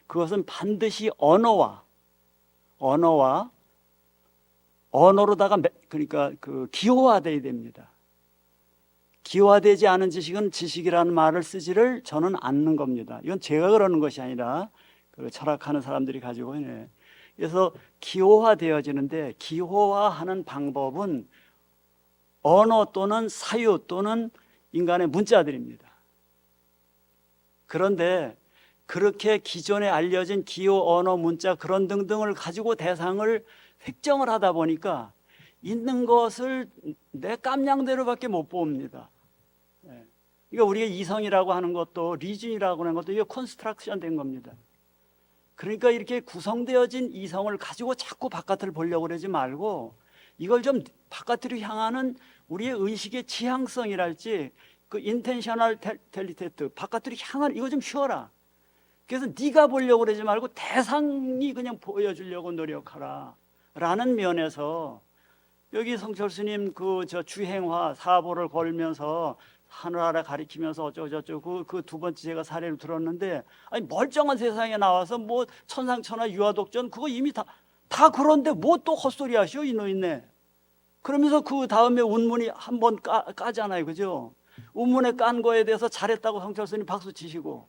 그것은 반드시 언어로다가 그러니까 그 기호화돼야 됩니다. 기호화되지 않은 지식은 지식이라는 말을 쓰지를 저는 않는 겁니다. 이건 제가 그러는 것이 아니라 그 철학하는 사람들이 가지고 있네. 그래서 기호화되어지는데, 기호화하는 방법은 언어 또는 사유 또는 인간의 문자들입니다. 그런데 그렇게 기존에 알려진 기호, 언어, 문자 그런 등등을 가지고 대상을 획정을 하다 보니까 있는 것을 내 깜냥대로밖에 못 봅니다. 그러니까 우리가 이성이라고 하는 것도, 리즌이라고 하는 것도 이게 컨스트럭션 된 겁니다. 그러니까 이렇게 구성되어진 이성을 가지고 자꾸 바깥을 보려고 그러지 말고, 이걸 좀 바깥으로 향하는 우리의 의식의 지향성이랄지, 그 인텐셔널 텔리테트, 바깥으로 향하는, 이거 좀 쉬어라. 그래서 네가 보려고 그러지 말고 대상이 그냥 보여주려고 노력하라 라는 면에서, 여기 성철스님 그 주행화 사보를 걸면서 하늘나라 가리키면서 어쩌고저쩌고 그 두 번째 제가 사례를 들었는데, 아니 멀쩡한 세상에 나와서 뭐 천상천하 유아독전 그거 이미 다 그런데 뭐 또 헛소리 하시오 이노인네. 그러면서 그 다음에 운문이 한 번 까잖아요, 그죠? 운문에 깐 거에 대해서 잘했다고 성철스님 박수 치시고,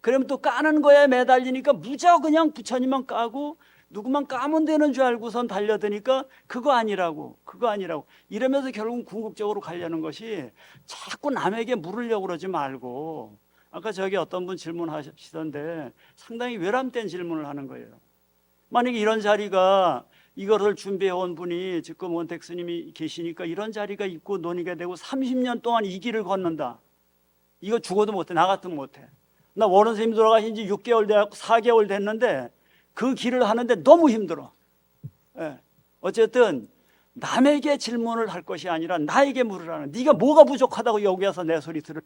그러면 또 까는 거에 매달리니까 무작 그냥 부처님만 까고 누구만 까면 되는 줄 알고선 달려드니까 그거 아니라고 이러면서 결국 궁극적으로 가려는 것이, 자꾸 남에게 물으려고 그러지 말고, 아까 저기 어떤 분 질문하시던데 상당히 외람된 질문을 하는 거예요. 만약에 이런 자리가, 이거를 준비해 온 분이 지금 원택 스님이 계시니까 이런 자리가 있고 논의가 되고 30년 동안 이 길을 걷는다. 이거 죽어도 못해. 나 같으면 못해. 나 원원 스님 돌아가신 지 6개월 돼갖고 4개월 됐는데 그 길을 하는데 너무 힘들어. 어쨌든 남에게 질문을 할 것이 아니라 나에게 물으라는, 네가 뭐가 부족하다고 여기 와서 내 소리 들을,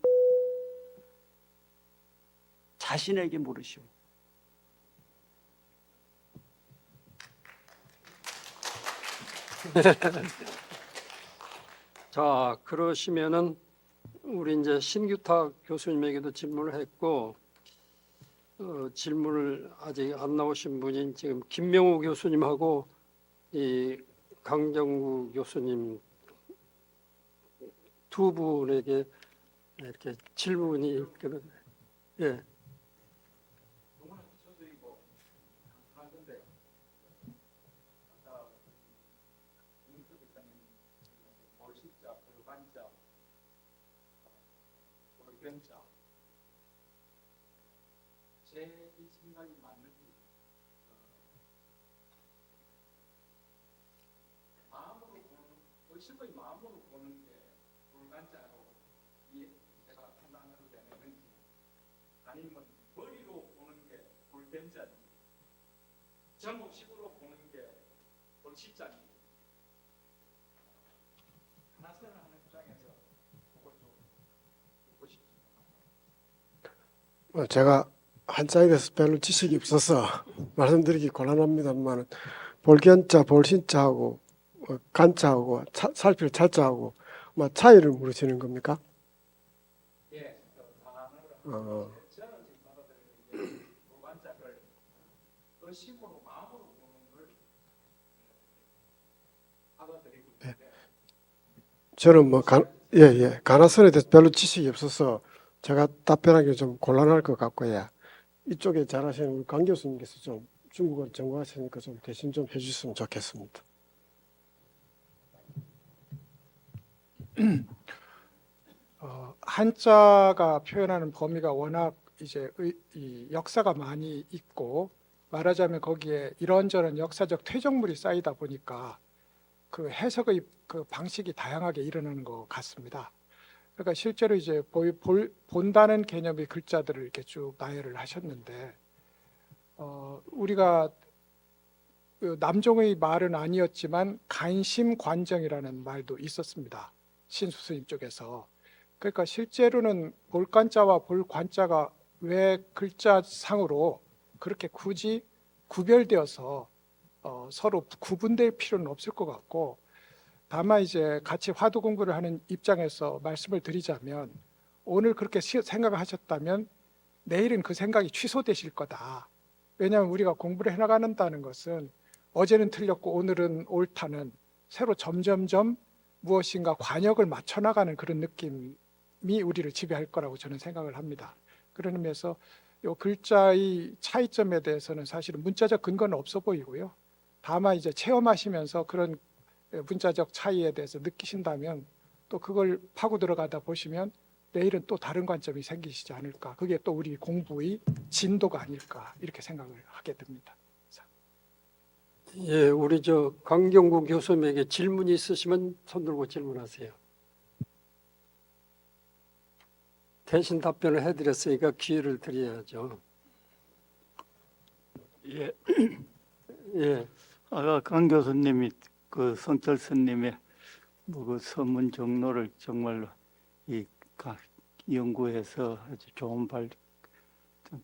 자신에게 물으시오. 자, 그러시면은 우리 이제 신규탁 교수님에게도 질문을 했고, 질문을 아직 안 나오신 분인 지금 김명우 교수님하고 이 강정구 교수님 두 분에게 이렇게 질문이 있거든요. 예. 제 생각이 맞는지 마음으로 보는, 의식의 마음으로 보는 게 불간자로 제가 판단해도 되는지, 아니면 머리로 보는 게 불된자인지, 정의식으로 보는 게 불식자인지, 하나선을 하는 입장에서 그걸 좀 듣고 싶습니다. 제가 한자에 대해서 별로 지식이 없어서 말씀드리기 곤란합니다만, 볼견자, 볼신자하고 간자하고 살필 찰자하고 차이를 물으시는 겁니까? 예, 어, 저는 지금 받아들이는 게 불간자를 의식으로 마음으로 보는 걸 받아들이고 있는데, 저는 가나선에 대해서 별로 지식이 없어서 제가 답변하기 좀 곤란할 것 같고요. 이쪽에 잘하시는 우리 강 교수님께서 좀 중국어를 전공하시니까 좀 대신 좀 해주셨으면 좋겠습니다. 한자가 표현하는 범위가 워낙 이제 이 역사가 많이 있고, 말하자면 거기에 이런저런 역사적 퇴적물이 쌓이다 보니까 그 해석의 그 방식이 다양하게 일어나는 것 같습니다. 그러니까 실제로 이제 본다는 개념의 글자들을 이렇게 쭉 나열을 하셨는데 우리가 그 남종의 말은 아니었지만 간심관정이라는 말도 있었습니다. 신수스님 쪽에서. 그러니까 실제로는 볼간자와 볼관자가 왜 글자상으로 그렇게 굳이 구별되어서 서로 구분될 필요는 없을 것 같고, 다만 이제 같이 화두 공부를 하는 입장에서 말씀을 드리자면, 오늘 그렇게 생각을 하셨다면 내일은 그 생각이 취소되실 거다. 왜냐하면 우리가 공부를 해나가는다는 것은 어제는 틀렸고 오늘은 옳다는 새로 점점점 무엇인가 관역을 맞춰나가는 그런 느낌이 우리를 지배할 거라고 저는 생각을 합니다. 그런 의미에서 이 글자의 차이점에 대해서는 사실은 문자적 근거는 없어 보이고요. 다만 이제 체험하시면서 그런 문자적 차이에 대해서 느끼신다면 또 그걸 파고 들어가다 보시면 내일은 또 다른 관점이 생기시지 않을까. 그게 또 우리 공부의 진도가 아닐까 이렇게 생각을 하게 됩니다. 예, 우리 강경구 교수님에게 질문이 있으시면 손 들고 질문하세요. 대신 답변을 해드렸으니까 기회를 드려야죠. 예, 예, 아까 강 교수님이 그 성철 스님의 그 서문 정로를 정말로 각 연구해서 아주 좋은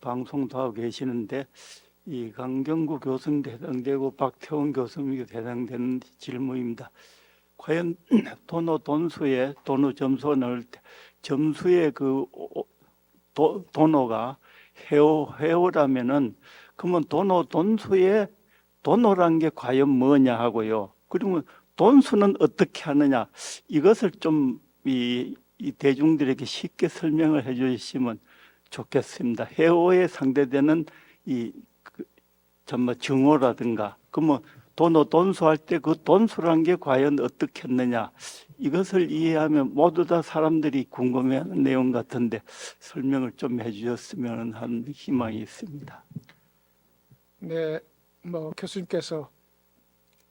방송도 하고 계시는데, 이 강경구 교수님 해당되고 박태원 교수님이 해당되는 질문입니다. 과연 돈수에 돈호 점수가 나올 때 점수의 그 돈호가 해오라면은, 그러면 돈수의 돈호란 게 과연 뭐냐 하고요. 그리고 돈수는 어떻게 하느냐, 이것을 좀 이 대중들에게 쉽게 설명을 해주시면 좋겠습니다. 해오에 상대되는 정말 증오라든가, 그러면 돈수할 때 그 돈수란 게 과연 어떻게 했느냐, 이것을 이해하면 모두 다 사람들이 궁금해하는 내용 같은데 설명을 좀 해주셨으면 하는 희망이 있습니다. 네, 교수님께서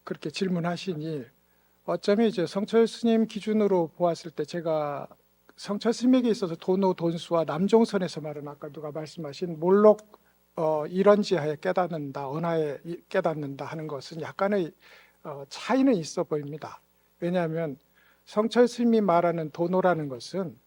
그렇게 질문하시니 어쩌면 이제 성철 스님 기준으로 보았을 때 제가 성철 스님에게 있어서 돈호 돈수와 남종선에서 말은 아까 누가 말씀하신 몰록 이런지하에 깨닫는다, 언하에 깨닫는다 하는 것은 약간의 차이는 있어 보입니다. 왜냐하면 성철 스님이 말하는 돈호라는 것은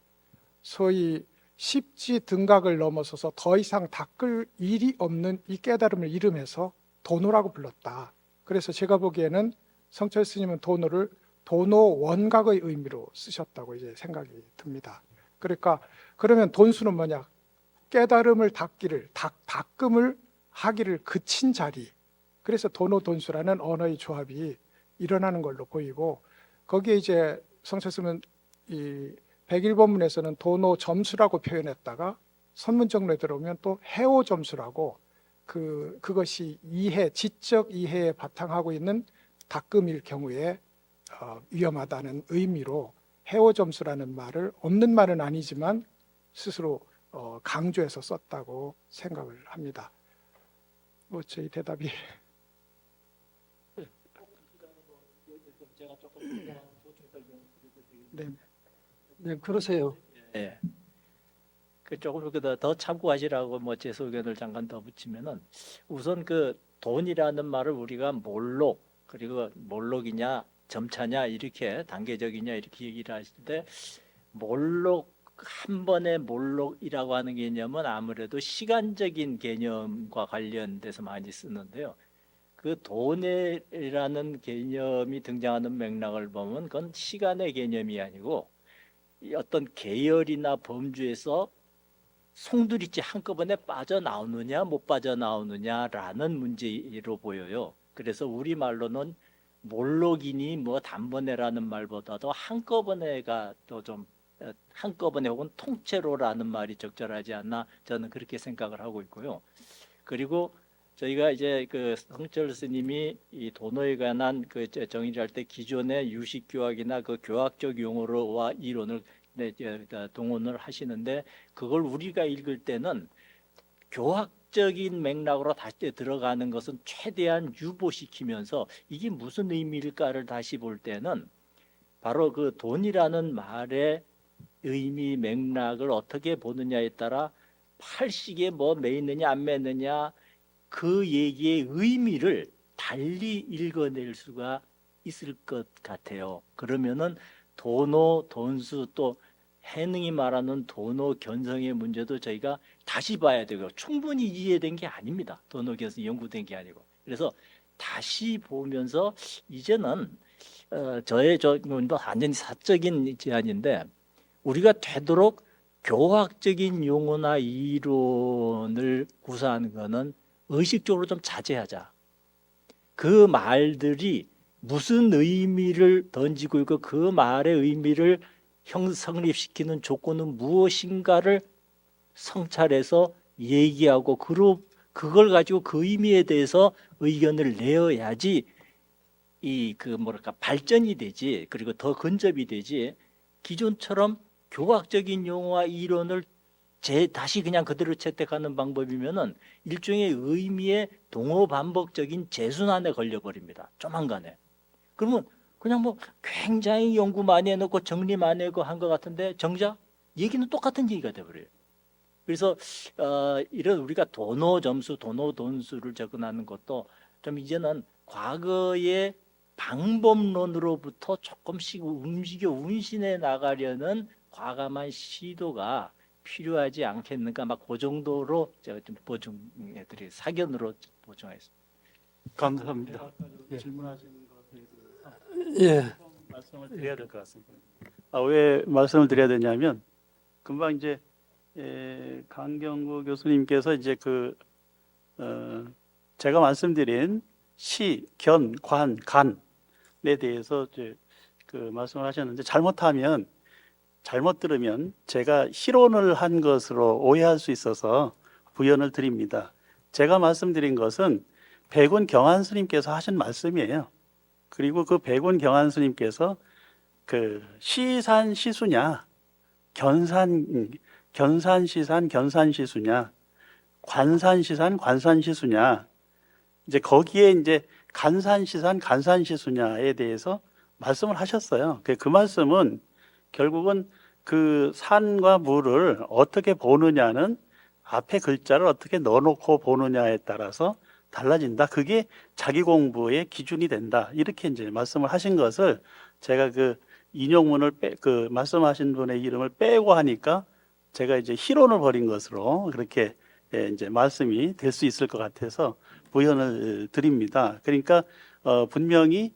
소위 십지 등각을 넘어서서 더 이상 닦을 일이 없는 이 깨달음을 이름해서 돈호라고 불렀다. 그래서 제가 보기에는 성철 스님은 돈호를 돈호 원각의 의미로 쓰셨다고 이제 생각이 듭니다. 그러니까 그러면 돈수는 뭐냐? 깨달음을 닦음을 하기를 그친 자리. 그래서 돈호 돈수라는 언어의 조합이 일어나는 걸로 보이고, 거기에 이제 성철 스님은 이 101번문에서는 돈호 점수라고 표현했다가 선문정로에 들어오면 또 해오 점수라고 그것이 지적 이해에 바탕하고 있는 닦음일 경우에 위험하다는 의미로 해오 점수라는 말을 없는 말은 아니지만 스스로 강조해서 썼다고 생각을 합니다. 저희 대답이 네. 네, 그러세요. 예. 그 조금 더 참고하시라고 제 소견을 잠깐 더 붙이면은, 우선 그 돈이라는 말을 우리가 몰록, 그리고 몰록이냐 점차냐 이렇게 단계적이냐 이렇게 얘기를 하실 때, 몰록 한 번의 몰록이라고 하는 개념은 아무래도 시간적인 개념과 관련돼서 많이 쓰는데요. 그 돈이라는 개념이 등장하는 맥락을 보면 그건 시간의 개념이 아니고 어떤 계열이나 범주에서 송두리째 한꺼번에 빠져나오느냐 못 빠져나오느냐라는 문제로 보여요. 그래서 우리말로는 몰록이니 단번에라는 말보다도 한꺼번에가 또 좀 한꺼번에 혹은 통째로라는 말이 적절하지 않나, 저는 그렇게 생각을 하고 있고요. 그리고 저희가 이제 그 성철 스님이 이 돈어에 관한 그 정의를 할 때 기존의 유식 교학이나 그 교학적 용어와 이론을 동원을 하시는데, 그걸 우리가 읽을 때는 교학적인 맥락으로 다시 들어가는 것은 최대한 유보시키면서 이게 무슨 의미일까를 다시 볼 때는 바로 그 돈이라는 말의 의미 맥락을 어떻게 보느냐에 따라 팔식에 뭐 매이느냐 안 매느냐 그 얘기의 의미를 달리 읽어낼 수가 있을 것 같아요. 그러면은 도노, 돈수 또 해능이 말하는 도노 견성의 문제도 저희가 다시 봐야 되고 충분히 이해된 게 아닙니다. 도노 견성 연구된 게 아니고. 그래서 다시 보면서 이제는 저의 완전히 사적인 제안인데 우리가 되도록 교학적인 용어나 이론을 구사하는 것은 의식적으로 좀 자제하자. 그 말들이 무슨 의미를 던지고 있고 그 말의 의미를 성립시키는 조건은 무엇인가를 성찰해서 얘기하고 그걸 가지고 그 의미에 대해서 의견을 내어야지 발전이 되지, 그리고 더 근접이 되지. 기존처럼 교학적인 용어와 이론을 다시 그냥 그대로 채택하는 방법이면은 일종의 의미의 동어 반복적인 재순환에 걸려버립니다. 조만간에. 그러면 그냥 뭐 굉장히 연구 많이 해놓고 정리 많이 하고 한 것 같은데 정작 얘기는 똑같은 얘기가 돼버려요. 그래서 이런 우리가 도노 점수, 도노 돈수를 접근하는 것도 좀 이제는 과거의 방법론으로부터 조금씩 움직여 운신해 나가려는 과감한 시도가 필요하지 않겠는가, 막 그 정도로 제가 좀 보충해드릴 사견으로 보충하겠습니다. 감사합니다. 예. 질문하시는 것에 대해서 예, 말씀을 드려야 될 것 같습니다. 왜 말씀을 드려야 되냐면 금방 이제 강경구 교수님께서 이제 제가 말씀드린 시, 견, 관, 간에 대해서 이제 말씀을 하셨는데 잘못 들으면 제가 희론을 한 것으로 오해할 수 있어서 부연을 드립니다. 제가 말씀드린 것은 백운 경한 스님께서 하신 말씀이에요. 그리고 그 백운 경한 스님께서 시산 시수냐, 견산 시산 견산 시수냐, 관산 시산 관산 시수냐, 이제 거기에 이제 간산 시산 간산 시수냐에 대해서 말씀을 하셨어요. 그 말씀은 결국은 그 산과 물을 어떻게 보느냐는 앞에 글자를 어떻게 넣어놓고 보느냐에 따라서 달라진다. 그게 자기 공부의 기준이 된다. 이렇게 이제 말씀을 하신 것을 제가 인용문을 말씀하신 분의 이름을 빼고 하니까 제가 이제 희론을 벌인 것으로 그렇게 이제 말씀이 될 수 있을 것 같아서 부연을 드립니다. 그러니까 분명히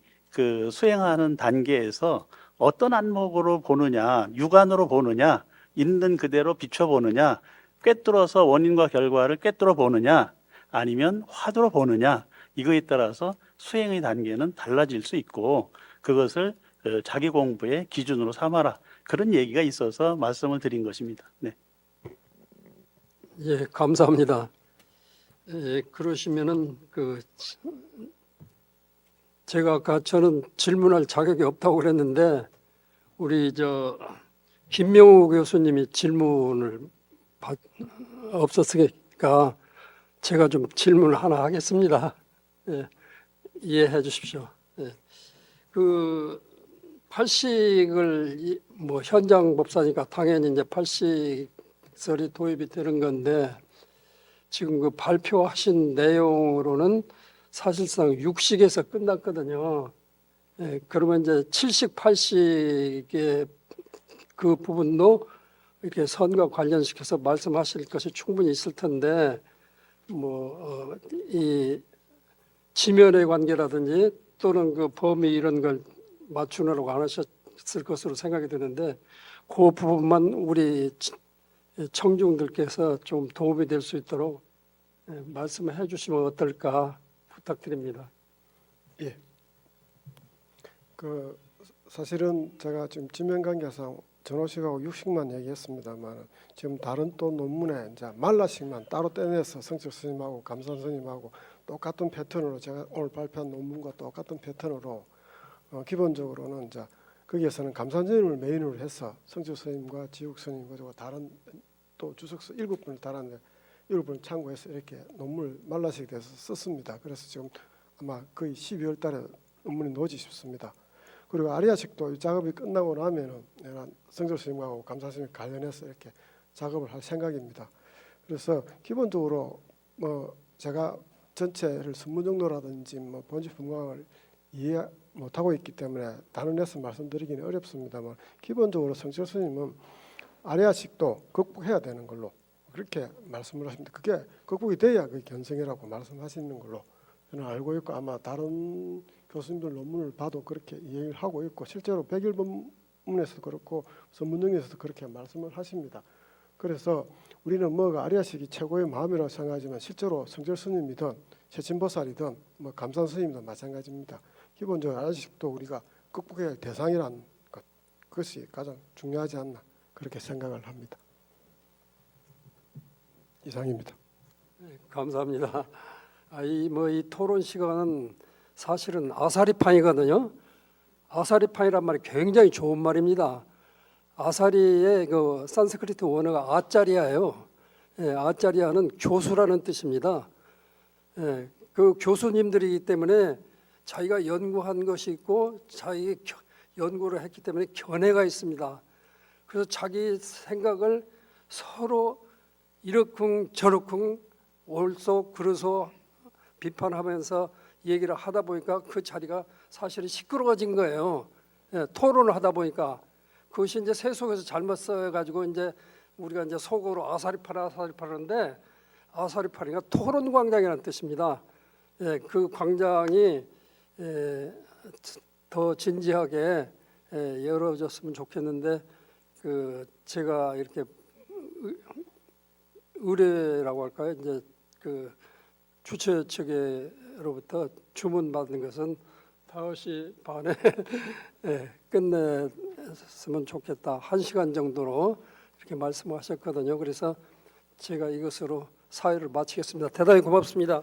수행하는 단계에서 어떤 안목으로 보느냐, 육안으로 보느냐, 있는 그대로 비춰보느냐, 꿰뚫어서 원인과 결과를 꿰뚫어 보느냐, 아니면 화두로 보느냐, 이거에 따라서 수행의 단계는 달라질 수 있고 그것을 자기 공부의 기준으로 삼아라. 그런 얘기가 있어서 말씀을 드린 것입니다. 네. 예, 감사합니다. 예, 그러시면은 제가 아까 저는 질문할 자격이 없다고 그랬는데 우리 김명우 교수님이 질문을 없었으니까 제가 좀 질문을 하나 하겠습니다. 예, 이해해 주십시오. 예. 팔식을 뭐 현장 법사니까 당연히 이제 팔식설이 도입이 되는 건데 지금 발표하신 내용으로는 사실상 육식에서 끝났거든요. 예, 그러면 이제 7식, 8식의 그 부분도 이렇게 선과 관련시켜서 말씀하실 것이 충분히 있을 텐데, 이 지면의 관계라든지 또는 그 범위 이런 걸 맞추느라고 안 하셨을 것으로 생각이 드는데, 그 부분만 우리 청중들께서 좀 도움이 될 수 있도록 말씀해 주시면 어떨까 부탁드립니다. 예. 사실은 제가 지금 지면관계상 전호식하고 육식만 얘기했습니다만 지금 다른 또 논문에 이제 말라식만 따로 떼내서 성철 스님하고 감산 스님하고 똑같은 패턴으로 제가 오늘 발표한 논문과 똑같은 패턴으로 기본적으로는 이제 거기에서는 감산 스님을 메인으로 해서 성철 스님과 지욱 스님 그리고 다른 또 주석서 7분을 달았는데 7분을 참고해서 이렇게 논문을 말라식에 대해서 썼습니다. 그래서 지금 아마 거의 12월 달에 논문이 나오지 싶습니다. 그리고 아리아식도 이 작업이 끝나고 나면은 내가 성철 스님하고 감사 스님 관련해서 이렇게 작업을 할 생각입니다. 그래서 기본적으로 뭐 제가 전체를 선문 정도라든지 뭐 본질 분광을 이해 못하고 있기 때문에 단언해서 말씀드리기는 어렵습니다만 기본적으로 성철 스님은 아리아식도 극복해야 되는 걸로 그렇게 말씀을 하십니다. 그게 극복이 돼야 그 견성이라고 말씀하시는 걸로 저는 알고 있고 아마 다른 교수님들 논문을 봐도 그렇게 이해를 하고 있고 실제로 백일본문에서도 그렇고 선문등에서도 그렇게 말씀을 하십니다. 그래서 우리는 뭐가 아리아식이 최고의 마음이라고 생각하지만 실제로 성철 스님이든 세친보살이든 뭐 감산 스님이든 마찬가지입니다. 기본적으로 아리아식도 우리가 극복해야 할 대상이라는 것 그것이 가장 중요하지 않나 그렇게 생각을 합니다. 이상입니다. 감사합니다. 이 토론 시간은 사실은 아사리판이거든요. 아사리판이란 말이 굉장히 좋은 말입니다. 아사리의 그 산스크리트 원어가 아짜리아예요. 아짜리아는 교수라는 뜻입니다. 그 교수님들이기 때문에 자기가 연구한 것이 있고 자기 연구를 했기 때문에 견해가 있습니다. 그래서 자기 생각을 서로 이러쿵 저러쿵 옳소 그르소 비판하면서 얘기를 하다 보니까 그 자리가 사실은 시끄러워진 거예요. 토론을 하다 보니까 그것이 이제 세속에서 잘못 써가지고 이제 우리가 이제 속어로 아사리파라는데 아사리파리가 토론 광장이라는 뜻입니다. 그 광장이 더 진지하게 열어졌으면 좋겠는데 그 제가 이렇게 의뢰라고 할까요? 이제 그 주최 측으로부터 주문 받은 것은 5시 반에 끝냈으면 좋겠다. 1시간 정도로 이렇게 말씀하셨거든요. 그래서 제가 이것으로 사회를 마치겠습니다. 대단히 고맙습니다.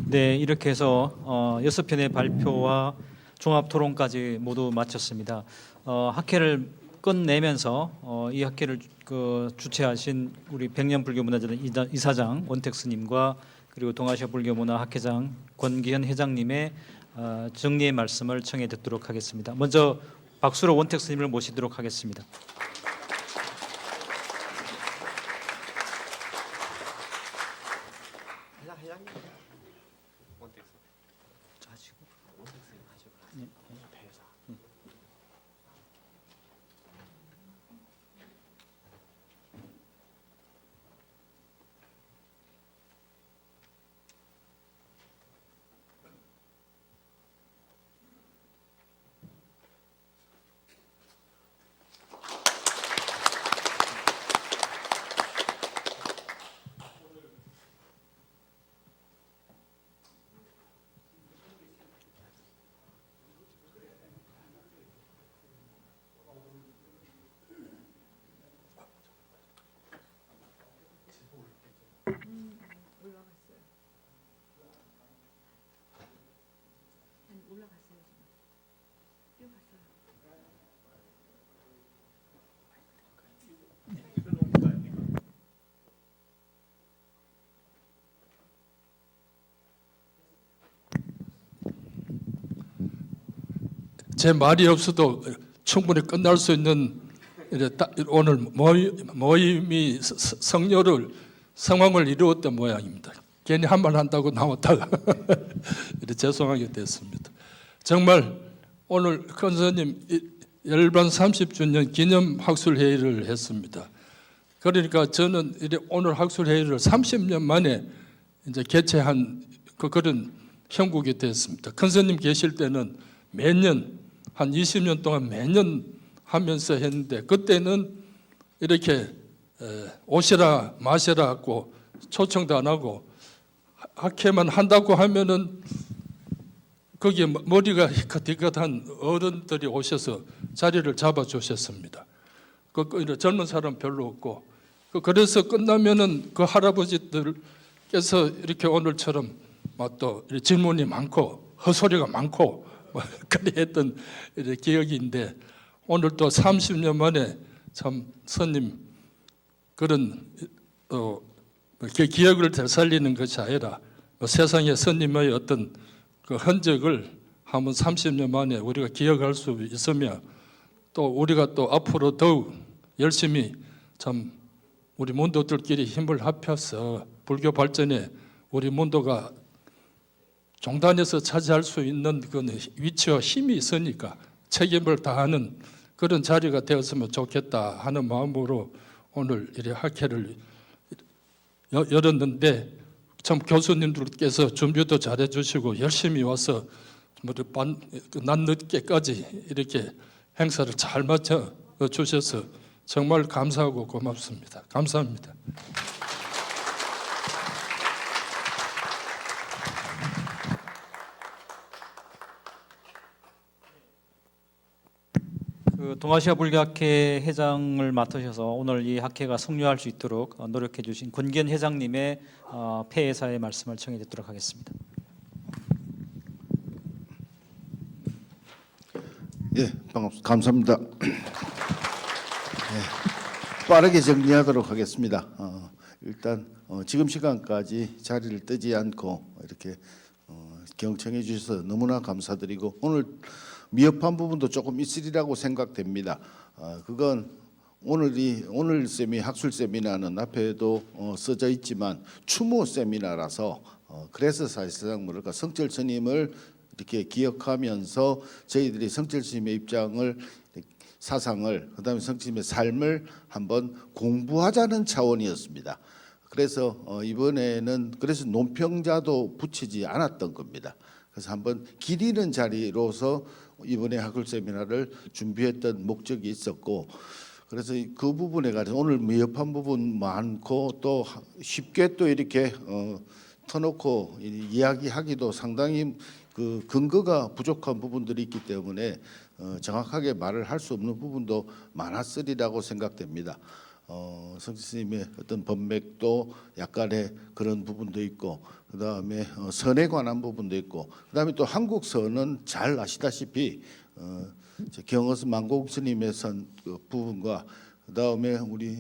네, 이렇게 해서 6편의 발표와 종합 토론까지 모두 마쳤습니다. 학회를 끝내면서 이 학회를 주최하신 우리 백년불교문화재단 이사장 원택스님과 그리고 동아시아 불교문화 학회장 권기현 회장님의 정리의 말씀을 청해 듣도록 하겠습니다. 먼저 박수로 원택스님을 모시도록 하겠습니다. 제 말이 없어도 충분히 끝날 수 있는 오늘 모임이 성황을 이루었던 모양입니다. 괜히 한 말 한다고 나왔다가 죄송하게 됐습니다. 정말 오늘 큰 스님 열반 30주년 기념 학술회의를 했습니다. 그러니까 저는 오늘 학술회의를 30년 만에 이제 개최한 그런 형국이 됐습니다. 큰 스님 계실 때는 매년 한 20년 동안 매년 하면서 했는데 그때는 이렇게 오시라 마시라 하고 초청도 안 하고 학회만 한다고 하면은 거기에 머리가 희끗희끗한 어른들이 오셔서 자리를 잡아주셨습니다. 젊은 사람 별로 없고 그래서 끝나면은 그 할아버지들께서 이렇게 오늘처럼 또 질문이 많고 헛소리가 많고 그리 했던 이제 기억인데 오늘 또 30년 만에 참 스님 그런 그 기억을 되살리는 것이 아니라 세상에 스님의 어떤 그 흔적을 한번 30년 만에 우리가 기억할 수 있으며 또 우리가 또 앞으로 더욱 열심히 참 우리 문도들끼리 힘을 합해서 불교 발전에 우리 문도가 종단에서 차지할 수 있는 그 위치와 힘이 있으니까 책임을 다하는 그런 자리가 되었으면 좋겠다 하는 마음으로 오늘 이렇게 학회를 열었는데 참 교수님들께서 준비도 잘해 주시고 열심히 와서 낮 늦게까지 이렇게 행사를 잘 마쳐 주셔서 정말 감사하고 고맙습니다. 감사합니다. 그 동아시아 불교학회 회장을 맡으셔서 오늘 이 학회가 성료할 수 있도록 노력해 주신 권기현 회장님의 폐회사의 말씀을 청해 듣도록 하겠습니다. 예, 감사합니다. 빠르게 정리하도록 하겠습니다. 일단 지금 시간까지 자리를 뜨지 않고 이렇게 경청해 주셔서 너무나 감사드리고 오늘 미흡한 부분도 조금 있으리라고 생각됩니다. 그건 오늘 학술 세미나는 앞에도 써져 있지만 추모 세미나라서 그래서 사실상 뭐랄까 성철 스님을 이렇게 기억하면서 저희들이 성철 스님의 입장을 사상을 그다음에 성철 스님의 삶을 한번 공부하자는 차원이었습니다. 그래서 이번에는 그래서 논평자도 붙이지 않았던 겁니다. 그래서 한번 기리는 자리로서 이번에 학술 세미나를 준비했던 목적이 있었고 그래서 그 부분에 관해서 오늘 미흡한 부분 많고 또 쉽게 또 이렇게 터놓고 이야기하기도 상당히 그 근거가 부족한 부분들이 있기 때문에 정확하게 말을 할 수 없는 부분도 많았으리라고 생각됩니다. 성철 스님의 어떤 법맥도 약간의 그런 부분도 있고 그다음에 선에 관한 부분도 있고 그다음에 또 한국 선은 잘 아시다시피 경허스 만공 스님의 선 그 부분과 그다음에 우리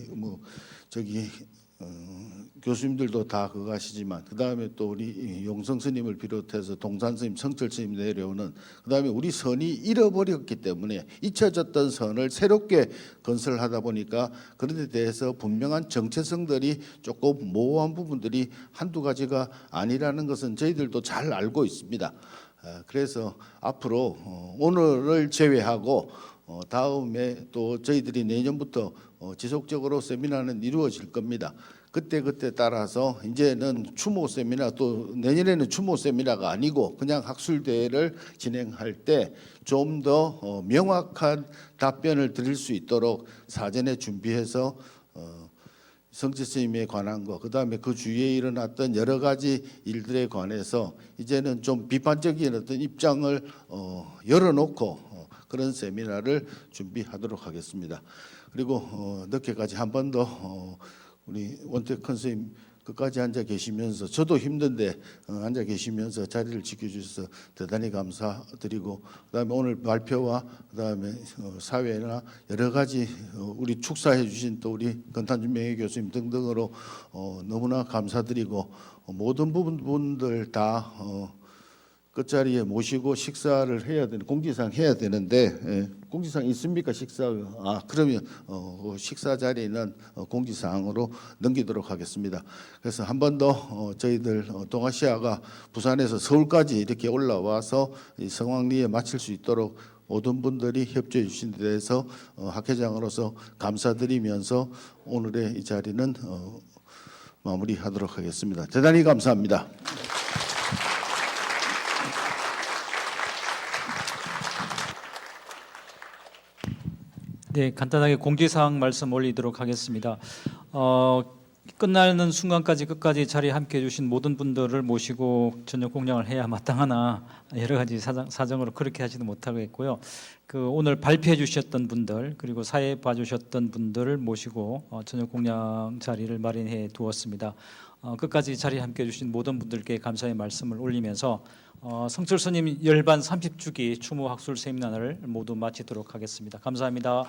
교수님들도 다 그거 아시지만 그다음에 또 우리 용성 스님을 비롯해서 동산 스님, 성철 스님 내려오는 그다음에 우리 선이 잃어버렸기 때문에 잊혀졌던 선을 새롭게 건설하다 보니까 그런 데 대해서 분명한 정체성들이 조금 모호한 부분들이 한두 가지가 아니라는 것은 저희들도 잘 알고 있습니다. 그래서 앞으로 오늘을 제외하고 다음에 또 저희들이 내년부터 지속적으로 세미나는 이루어질 겁니다. 그때 따라서 이제는 추모 세미나 또 내년에는 추모 세미나가 아니고 그냥 학술 대회를 진행할 때 좀 더 명확한 답변을 드릴 수 있도록 사전에 준비해서 성철 스님에 관한 거 그다음에 그 주위에 일어났던 여러 가지 일들에 관해서 이제는 좀 비판적인 어떤 입장을 열어놓고 그런 세미나를 준비하도록 하겠습니다. 그리고 늦게까지 한 번 더 우리 원태큰 선생님 끝까지 앉아 계시면서 저도 힘든데 앉아 계시면서 자리를 지켜주셔서 대단히 감사드리고 그다음에 오늘 발표와 그다음에 사회나 여러 가지 우리 축사해 주신 또 우리 건탄준 명예 교수님 등등으로 너무나 감사드리고 모든 부분들 다 끝자리에 모시고 식사를 해야 되는 공지상 해야 되는데 공지상 있습니까 식사? 그러면 식사 자리는 공지사항으로 넘기도록 하겠습니다. 그래서 한 번 더 저희들 동아시아가 부산에서 서울까지 이렇게 올라와서 이 성황리에 마칠 수 있도록 모든 분들이 협조해 주신 데 대해서 학회장으로서 감사드리면서 오늘의 이 자리는 마무리하도록 하겠습니다. 대단히 감사합니다. 네, 간단하게 공지사항 말씀 올리도록 하겠습니다. 끝나는 순간까지 끝까지 자리에 함께해 주신 모든 분들을 모시고 저녁 공양을 해야 마땅하나 여러 가지 사정으로 그렇게 하지도 못하겠고요. 그 오늘 발표해 주셨던 분들 그리고 사회 봐주셨던 분들을 모시고 저녁 공양 자리를 마련해 두었습니다. 끝까지 자리에 함께해 주신 모든 분들께 감사의 말씀을 올리면서 성철 스님 열반 30주기 추모 학술 세미나를 모두 마치도록 하겠습니다. 감사합니다.